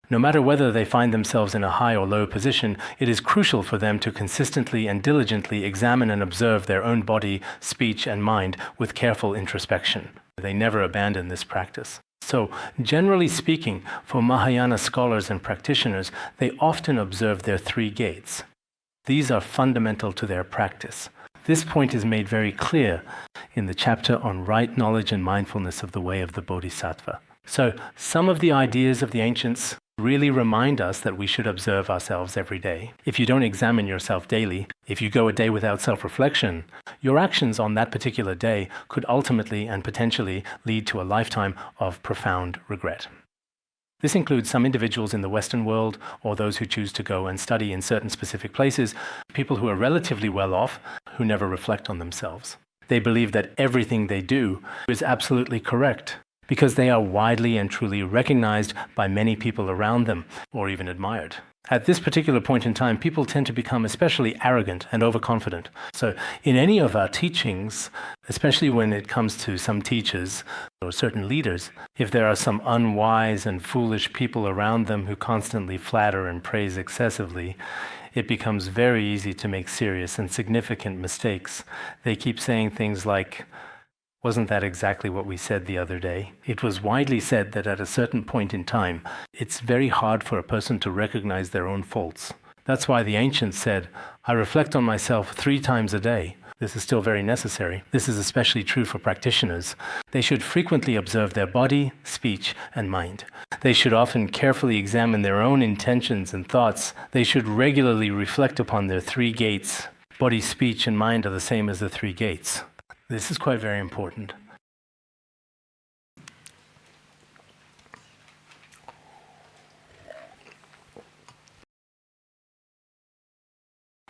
Speaker 2: no matter whether they find themselves in a high or low position, it is crucial for them to consistently and diligently examine and observe their own body, speech, and mind with careful introspection. They never abandon this practice. So, generally speaking, for Mahayana scholars and practitioners, they often observe their three gates. These are fundamental to their practice. This point is made very clear in the chapter on right knowledge and mindfulness of the way of the Bodhisattva. So, some of the ideas of the ancients really remind us that we should observe ourselves every day. If you don't examine yourself daily, if you go a day without self-reflection, your actions on that particular day could ultimately and potentially lead to a lifetime of profound regret. This includes some individuals in the Western world, or those who choose to go and study in certain specific places, people who are relatively well off, who never reflect on themselves. They believe that everything they do is absolutely correct, because they are widely and truly recognized by many people around them, or even admired. At this particular point in time, people tend to become especially arrogant and overconfident. So in any of our teachings, especially when it comes to some teachers or certain leaders, if there are some unwise and foolish people around them who constantly flatter and praise excessively, it becomes very easy to make serious and significant mistakes. They keep saying things like, "Wasn't that exactly what we said the other day?" It was widely said that at a certain point in time, it's very hard for a person to recognize their own faults. That's why the ancients said, "I reflect on myself 3 times a day." This is still very necessary. This is especially true for practitioners. They should frequently observe their body, speech, and mind. They should often carefully examine their own intentions and thoughts. They should regularly reflect upon their 3 gates. Body, speech, and mind are the same as the 3 gates. This is quite very important.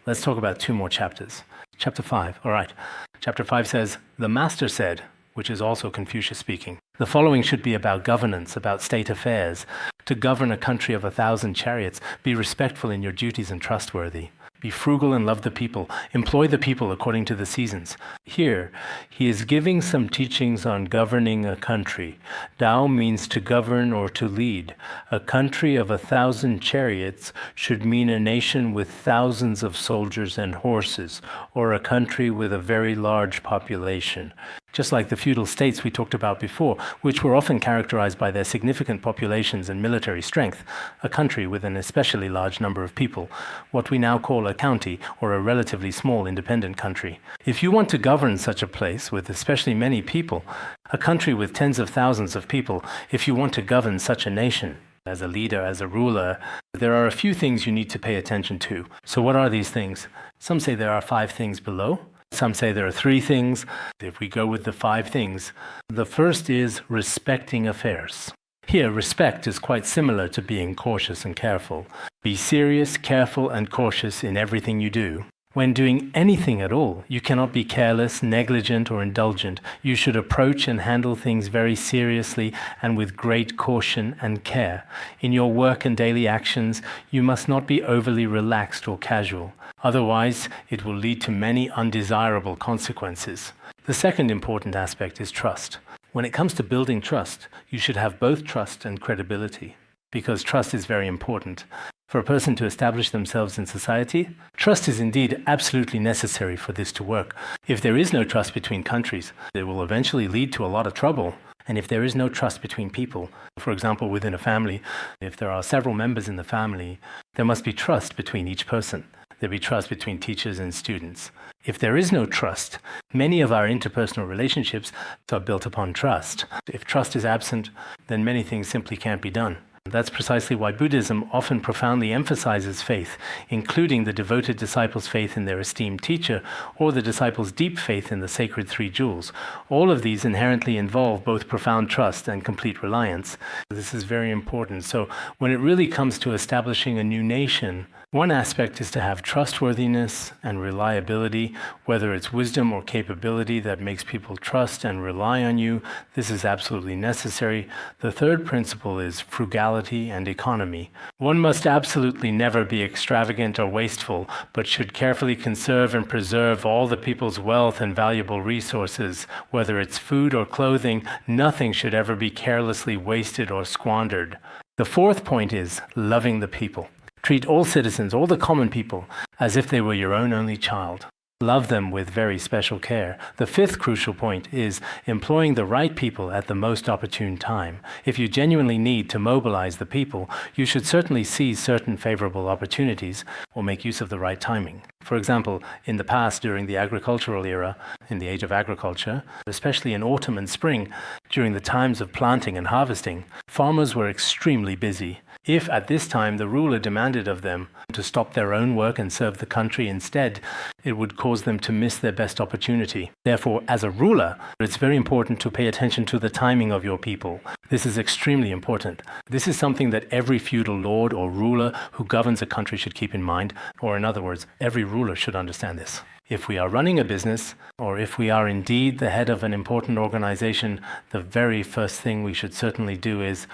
Speaker 2: Let's talk about 2 more chapters. Chapter 5, all right. Chapter 5 says, "The Master said," which is also Confucius speaking, "the following should be about governance, about state affairs. To govern a country of 1,000 chariots, be respectful in your duties and trustworthy. Be frugal and love the people. Employ the people according to the seasons." Here, he is giving some teachings on governing a country. Dao means to govern or to lead. A country of 1,000 chariots should mean a nation with thousands of soldiers and horses, or a country with a very large population. Just like the feudal states we talked about before, which were often characterized by their significant populations and military strength, a country with an especially large number of people, what we now call a county or a relatively small independent country. If you want to govern such a place with especially many people, a country with tens of thousands of people, if you want to govern such a nation, as a leader, as a ruler, there are a few things you need to pay attention to. So what are these things? Some say there are 5 things below. Some say there are 3 things. If we go with the 5 things, the first is respecting affairs. Here, respect is quite similar to being cautious and careful. Be serious, careful, and cautious in everything you do. When doing anything at all, you cannot be careless, negligent, or indulgent. You should approach and handle things very seriously and with great caution and care. In your work and daily actions, you must not be overly relaxed or casual. Otherwise, it will lead to many undesirable consequences. The second important aspect is trust. When it comes to building trust, you should have both trust and credibility, because trust is very important. For a person to establish themselves in society, trust is indeed absolutely necessary for this to work. If there is no trust between countries, it will eventually lead to a lot of trouble. And if there is no trust between people, for example, within a family, if there are several members in the family, there must be trust between each person. There'll be trust between teachers and students. If there is no trust, many of our interpersonal relationships are built upon trust. If trust is absent, then many things simply can't be done. That's precisely why Buddhism often profoundly emphasizes faith, including the devoted disciples' faith in their esteemed teacher, or the disciples' deep faith in the sacred three jewels. All of these inherently involve both profound trust and complete reliance. This is very important. So when it really comes to establishing a new nation, one aspect is to have trustworthiness and reliability, whether it's wisdom or capability that makes people trust and rely on you. This is absolutely necessary. The third principle is frugality and economy. One must absolutely never be extravagant or wasteful, but should carefully conserve and preserve all the people's wealth and valuable resources. Whether it's food or clothing, nothing should ever be carelessly wasted or squandered. The fourth point is loving the people. Treat all citizens, all the common people, as if they were your own only child. Love them with very special care. The fifth crucial point is employing the right people at the most opportune time. If you genuinely need to mobilize the people, you should certainly seize certain favorable opportunities or make use of the right timing. For example, in the past, during the agricultural era, in the age of agriculture, especially in autumn and spring, during the times of planting and harvesting, farmers were extremely busy. If at this time the ruler demanded of them to stop their own work and serve the country instead, it would cause them to miss their best opportunity. Therefore, as a ruler, it's very important to pay attention to the timing of your people. This is extremely important. This is something that every feudal lord or ruler who governs a country should keep in mind, or in other words, every ruler should understand this. If we are running a business, or if we are indeed the head of an important organization, the very first thing we should certainly do is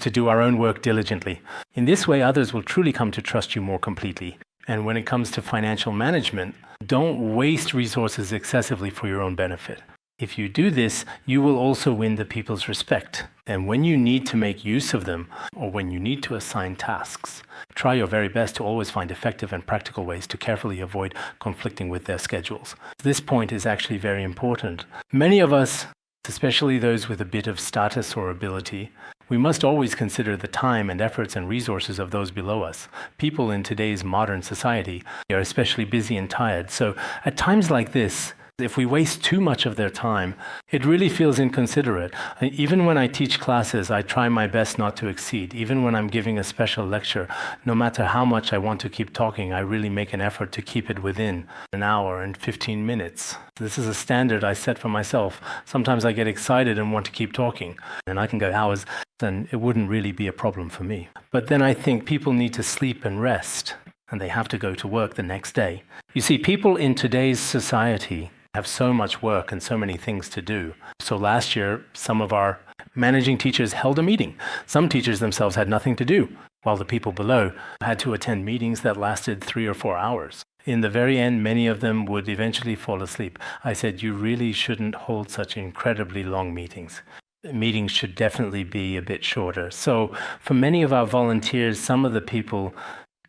Speaker 2: to do our own work diligently. In this way, others will truly come to trust you more completely. And when it comes to financial management, don't waste resources excessively for your own benefit. If you do this, you will also win the people's respect. And when you need to make use of them, or when you need to assign tasks, try your very best to always find effective and practical ways to carefully avoid conflicting with their schedules. This point is actually very important. Many of us, especially those with a bit of status or ability, we must always consider the time and efforts and resources of those below us. People in today's modern society are especially busy and tired. So at times like this, if we waste too much of their time, it really feels inconsiderate. Even when I teach classes, I try my best not to exceed. Even when I'm giving a special lecture, no matter how much I want to keep talking, I really make an effort to keep it within an hour and 15 minutes. This is a standard I set for myself. Sometimes I get excited and want to keep talking, and I can go hours, and it wouldn't really be a problem for me. But then I think people need to sleep and rest, and they have to go to work the next day. You see, people in today's society have so much work and so many things to do. So last year, some of our managing teachers held a meeting. Some teachers themselves had nothing to do, while the people below had to attend meetings that lasted 3 or 4 hours. In the very end, many of them would eventually fall asleep. I said, you really shouldn't hold such incredibly long meetings. Meetings should definitely be a bit shorter. So for many of our volunteers, some of the people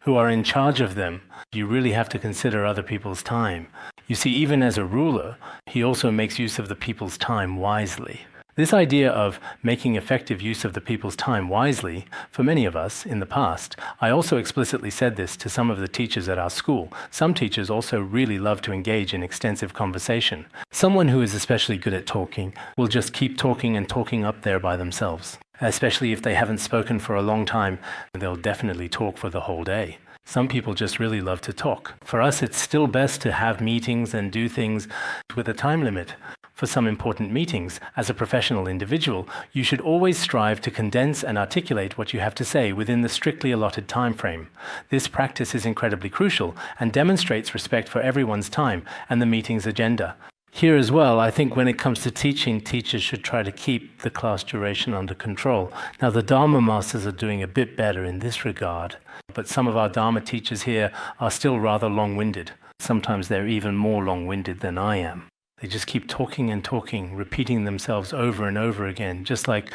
Speaker 2: who are in charge of them, you really have to consider other people's time. You see, even as a ruler, he also makes use of the people's time wisely. This idea of making effective use of the people's time wisely, for many of us in the past, I also explicitly said this to some of the teachers at our school. Some teachers also really love to engage in extensive conversation. Someone who is especially good at talking will just keep talking and talking up there by themselves. Especially if they haven't spoken for a long time, they'll definitely talk for the whole day. Some people just really love to talk. For us, it's still best to have meetings and do things with a time limit. For some important meetings, as a professional individual, you should always strive to condense and articulate what you have to say within the strictly allotted time frame. This practice is incredibly crucial and demonstrates respect for everyone's time and the meeting's agenda. Here as well, I think when it comes to teaching, teachers should try to keep the class duration under control. Now, the Dharma masters are doing a bit better in this regard, but some of our Dharma teachers here are still rather long-winded. Sometimes they're even more long-winded than I am. They just keep talking and talking, repeating themselves over and over again, just like,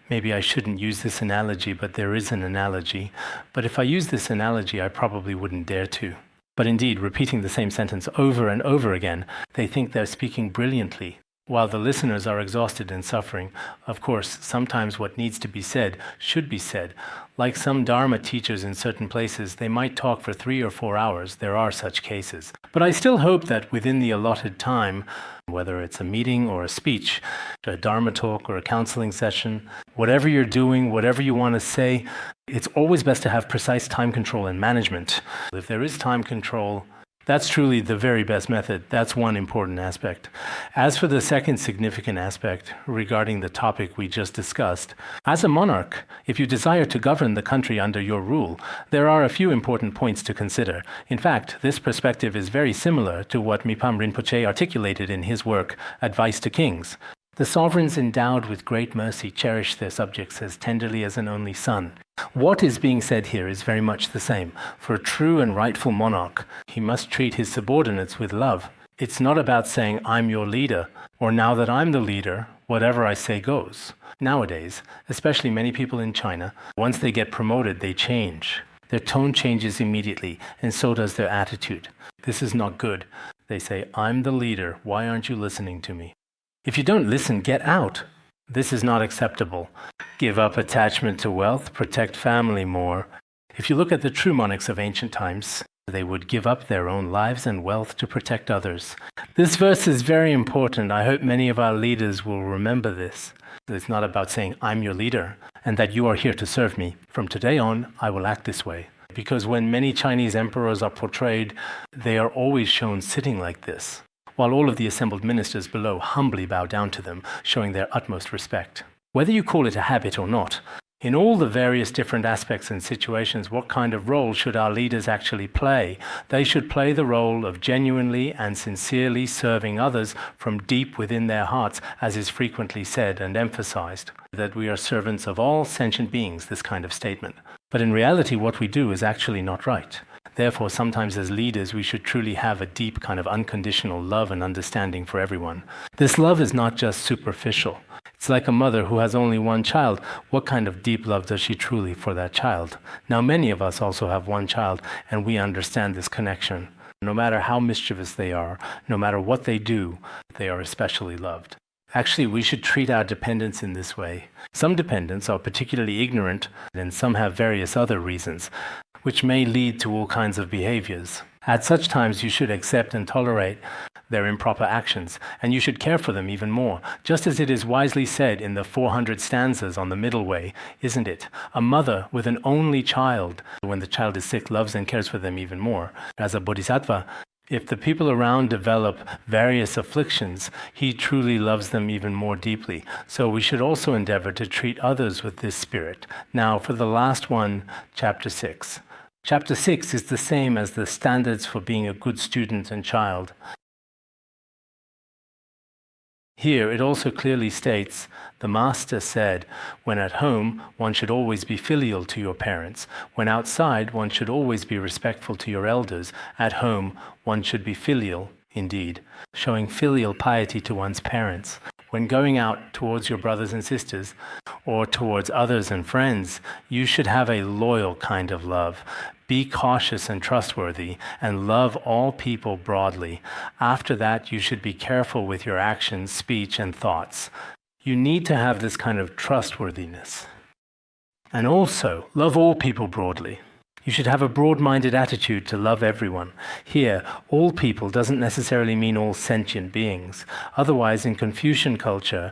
Speaker 2: maybe I shouldn't use this analogy, but there is an analogy. But if I use this analogy, I probably wouldn't dare to. But indeed, repeating the same sentence over and over again, they think they're speaking brilliantly, while the listeners are exhausted and suffering. Of course, sometimes what needs to be said should be said. Like some Dharma teachers in certain places, they might talk for 3 or 4 hours. There are such cases. But I still hope that within the allotted time, whether it's a meeting or a speech, a Dharma talk or a counseling session, whatever you're doing, whatever you want to say, it's always best to have precise time control and management. If there is time control, that's truly the very best method. That's one important aspect. As for the second significant aspect regarding the topic we just discussed, as a monarch, if you desire to govern the country under your rule, there are a few important points to consider. In fact, this perspective is very similar to what Mipam Rinpoche articulated in his work, Advice to Kings. The sovereigns endowed with great mercy cherish their subjects as tenderly as an only son. What is being said here is very much the same. For a true and rightful monarch, he must treat his subordinates with love. It's not about saying, I'm your leader, or now that I'm the leader, whatever I say goes. Nowadays, especially many people in China, once they get promoted, they change. Their tone changes immediately, and so does their attitude. This is not good. They say, I'm the leader, why aren't you listening to me? If you don't listen, get out. This is not acceptable. Give up attachment to wealth, protect family more. If you look at the true monarchs of ancient times, they would give up their own lives and wealth to protect others. This verse is very important. I hope many of our leaders will remember this. It's not about saying, I'm your leader, and that you are here to serve me. From today on, I will act this way. Because when many Chinese emperors are portrayed, they are always shown sitting like this, while all of the assembled ministers below humbly bow down to them, showing their utmost respect. Whether you call it a habit or not, in all the various different aspects and situations, what kind of role should our leaders actually play? They should play the role of genuinely and sincerely serving others from deep within their hearts, as is frequently said and emphasized, that we are servants of all sentient beings, this kind of statement. But in reality, what we do is actually not right. Therefore, sometimes as leaders, we should truly have a deep kind of unconditional love and understanding for everyone. This love is not just superficial. It's like a mother who has only one child. What kind of deep love does she truly for that child? Now, many of us also have one child, and we understand this connection. No matter how mischievous they are, no matter what they do, they are especially loved. Actually, we should treat our dependents in this way. Some dependents are particularly ignorant, and some have various other reasons, which may lead to all kinds of behaviors. At such times, you should accept and tolerate their improper actions, and you should care for them even more, just as it is wisely said in the 400 stanzas on the middle way, isn't it? A mother with an only child, when the child is sick, loves and cares for them even more. As a bodhisattva, if the people around develop various afflictions, he truly loves them even more deeply. So we should also endeavor to treat others with this spirit. Now, for the last one, chapter 6. Chapter 6 is the same as the standards for being a good student and child. Here it also clearly states, the Master said, when at home, one should always be filial to your parents. When outside, one should always be respectful to your elders. At home, one should be filial, indeed, showing filial piety to one's parents. When going out towards your brothers and sisters, or towards others and friends, you should have a loyal kind of love. Be cautious and trustworthy, and love all people broadly. After that, you should be careful with your actions, speech, and thoughts. You need to have this kind of trustworthiness. And also, love all people broadly. You should have a broad-minded attitude to love everyone. Here, all people doesn't necessarily mean all sentient beings. Otherwise, in Confucian culture,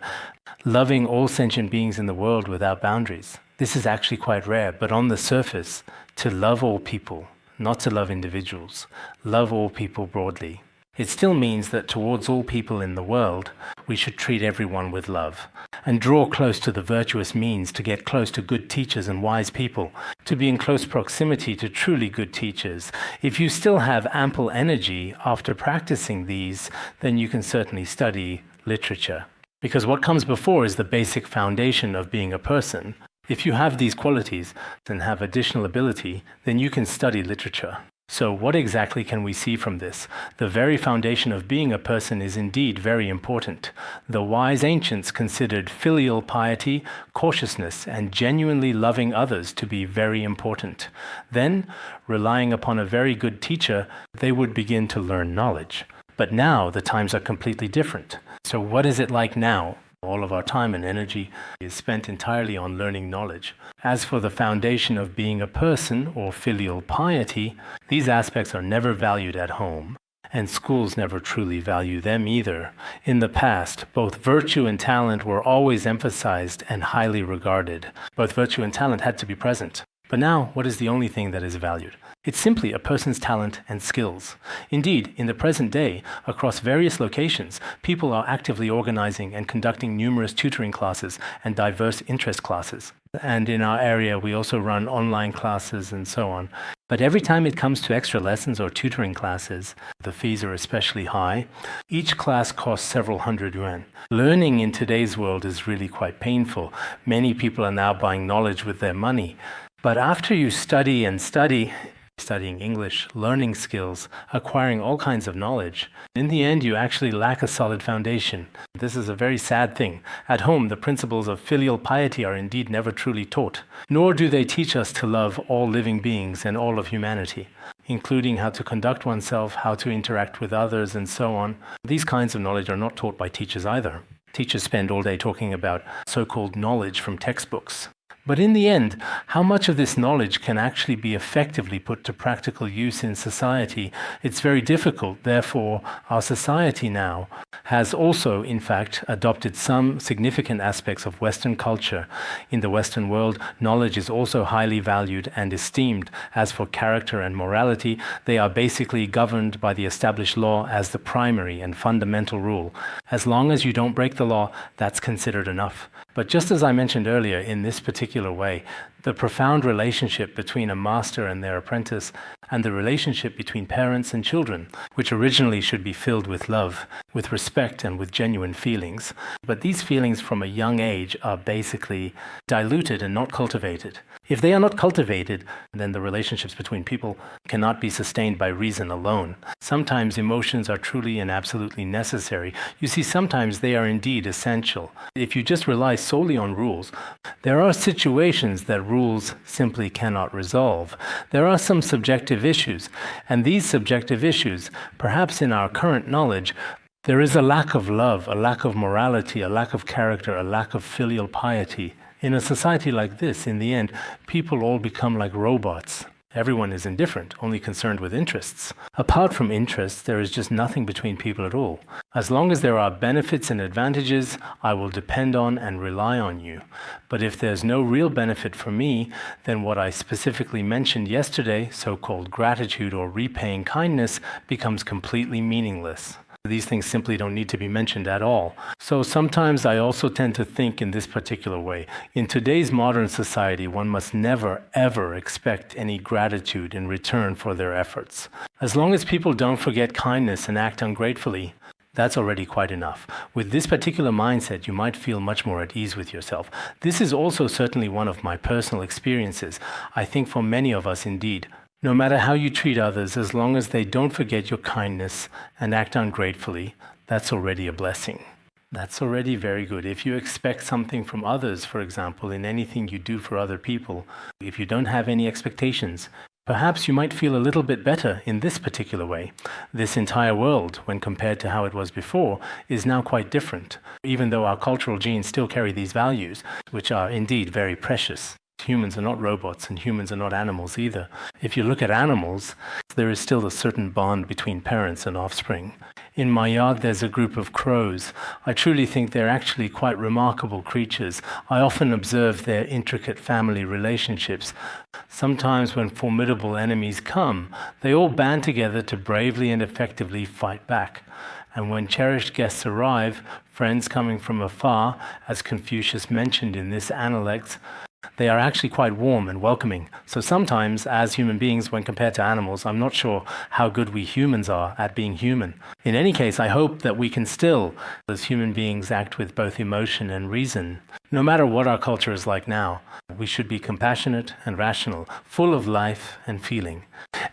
Speaker 2: loving all sentient beings in the world without boundaries. This is actually quite rare, but on the surface, to love all people, not to love individuals. Love all people broadly. It still means that towards all people in the world, we should treat everyone with love and draw close to the virtuous means to get close to good teachers and wise people, to be in close proximity to truly good teachers. If you still have ample energy after practicing these, then you can certainly study literature. Because what comes before is the basic foundation of being a person. If you have these qualities and have additional ability, then you can study literature. So what exactly can we see from this? The very foundation of being a person is indeed very important. The wise ancients considered filial piety, cautiousness, and genuinely loving others to be very important. Then, relying upon a very good teacher, they would begin to learn knowledge. But now the times are completely different. So what is it like now? All of our time and energy is spent entirely on learning knowledge. As for the foundation of being a person, or filial piety, these aspects are never valued at home, and schools never truly value them either. In the past, both virtue and talent were always emphasized and highly regarded. Both virtue and talent had to be present. But now, what is the only thing that is valued? It's simply a person's talent and skills. Indeed, in the present day, across various locations, people are actively organizing and conducting numerous tutoring classes and diverse interest classes. And in our area, we also run online classes and so on. But every time it comes to extra lessons or tutoring classes, the fees are especially high. Each class costs several hundred yuan. Learning in today's world is really quite painful. Many people are now buying knowledge with their money. But after you study and study, studying English, learning skills, acquiring all kinds of knowledge, in the end you actually lack a solid foundation. This is a very sad thing. At home, the principles of filial piety are indeed never truly taught, nor do they teach us to love all living beings and all of humanity, including how to conduct oneself, how to interact with others, and so on. These kinds of knowledge are not taught by teachers either. Teachers spend all day talking about so-called knowledge from textbooks. But in the end, how much of this knowledge can actually be effectively put to practical use in society? It's very difficult. Therefore, our society now has also, in fact, adopted some significant aspects of Western culture. In the Western world, knowledge is also highly valued and esteemed. As for character and morality, they are basically governed by the established law as the primary and fundamental rule. As long as you don't break the law, that's considered enough. But just as I mentioned earlier, in this particular way, the profound relationship between a master and their apprentice, and the relationship between parents and children, which originally should be filled with love, with respect, and with genuine feelings. But these feelings from a young age are basically diluted and not cultivated. If they are not cultivated, then the relationships between people cannot be sustained by reason alone. Sometimes emotions are truly and absolutely necessary. You see, sometimes they are indeed essential. If you just rely solely on rules, there are situations that rules simply cannot resolve. There are some subjective issues, and these subjective issues, perhaps in our current knowledge, there is a lack of love, a lack of morality, a lack of character, a lack of filial piety. In a society like this, in the end, people all become like robots. Everyone is indifferent, only concerned with interests. Apart from interests, there is just nothing between people at all. As long as there are benefits and advantages, I will depend on and rely on you. But if there's no real benefit for me, then what I specifically mentioned yesterday, so-called gratitude or repaying kindness, becomes completely meaningless. These things simply don't need to be mentioned at all. So sometimes I also tend to think in this particular way. In today's modern society, one must never, ever expect any gratitude in return for their efforts. As long as people don't forget kindness and act ungratefully, that's already quite enough. With this particular mindset, you might feel much more at ease with yourself. This is also certainly one of my personal experiences. I think for many of us indeed. No matter how you treat others, as long as they don't forget your kindness and act ungratefully, that's already a blessing. That's already very good. If you expect something from others, for example, in anything you do for other people, if you don't have any expectations, perhaps you might feel a little bit better in this particular way. This entire world, when compared to how it was before, is now quite different, even though our cultural genes still carry these values, which are indeed very precious. Humans are not robots, and humans are not animals either. If you look at animals, there is still a certain bond between parents and offspring. In my yard, there's a group of crows. I truly think they're actually quite remarkable creatures. I often observe their intricate family relationships. Sometimes when formidable enemies come, they all band together to bravely and effectively fight back. And when cherished guests arrive, friends coming from afar, as Confucius mentioned in this Analects, they are actually quite warm and welcoming. So sometimes, as human beings, when compared to animals, I'm not sure how good we humans are at being human. In any case, I hope that we can still, as human beings, act with both emotion and reason. No matter what our culture is like now, we should be compassionate and rational, full of life and feeling.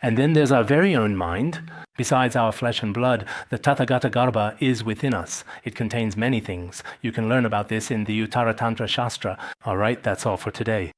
Speaker 2: And then there's our very own mind. Besides our flesh and blood, the Tathagata Garbha is within us. It contains many things. You can learn about this in the Uttara Tantra Shastra. All right, that's all for today.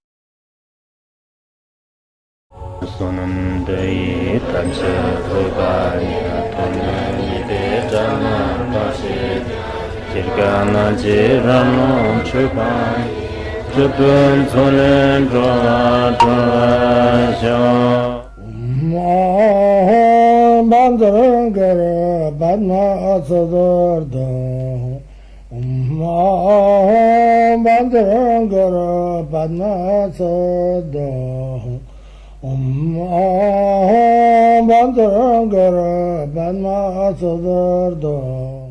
Speaker 3: Bandharangara Padma Sodargye Bandharangara Padma Sodargye Bandharangara Padma Sodargye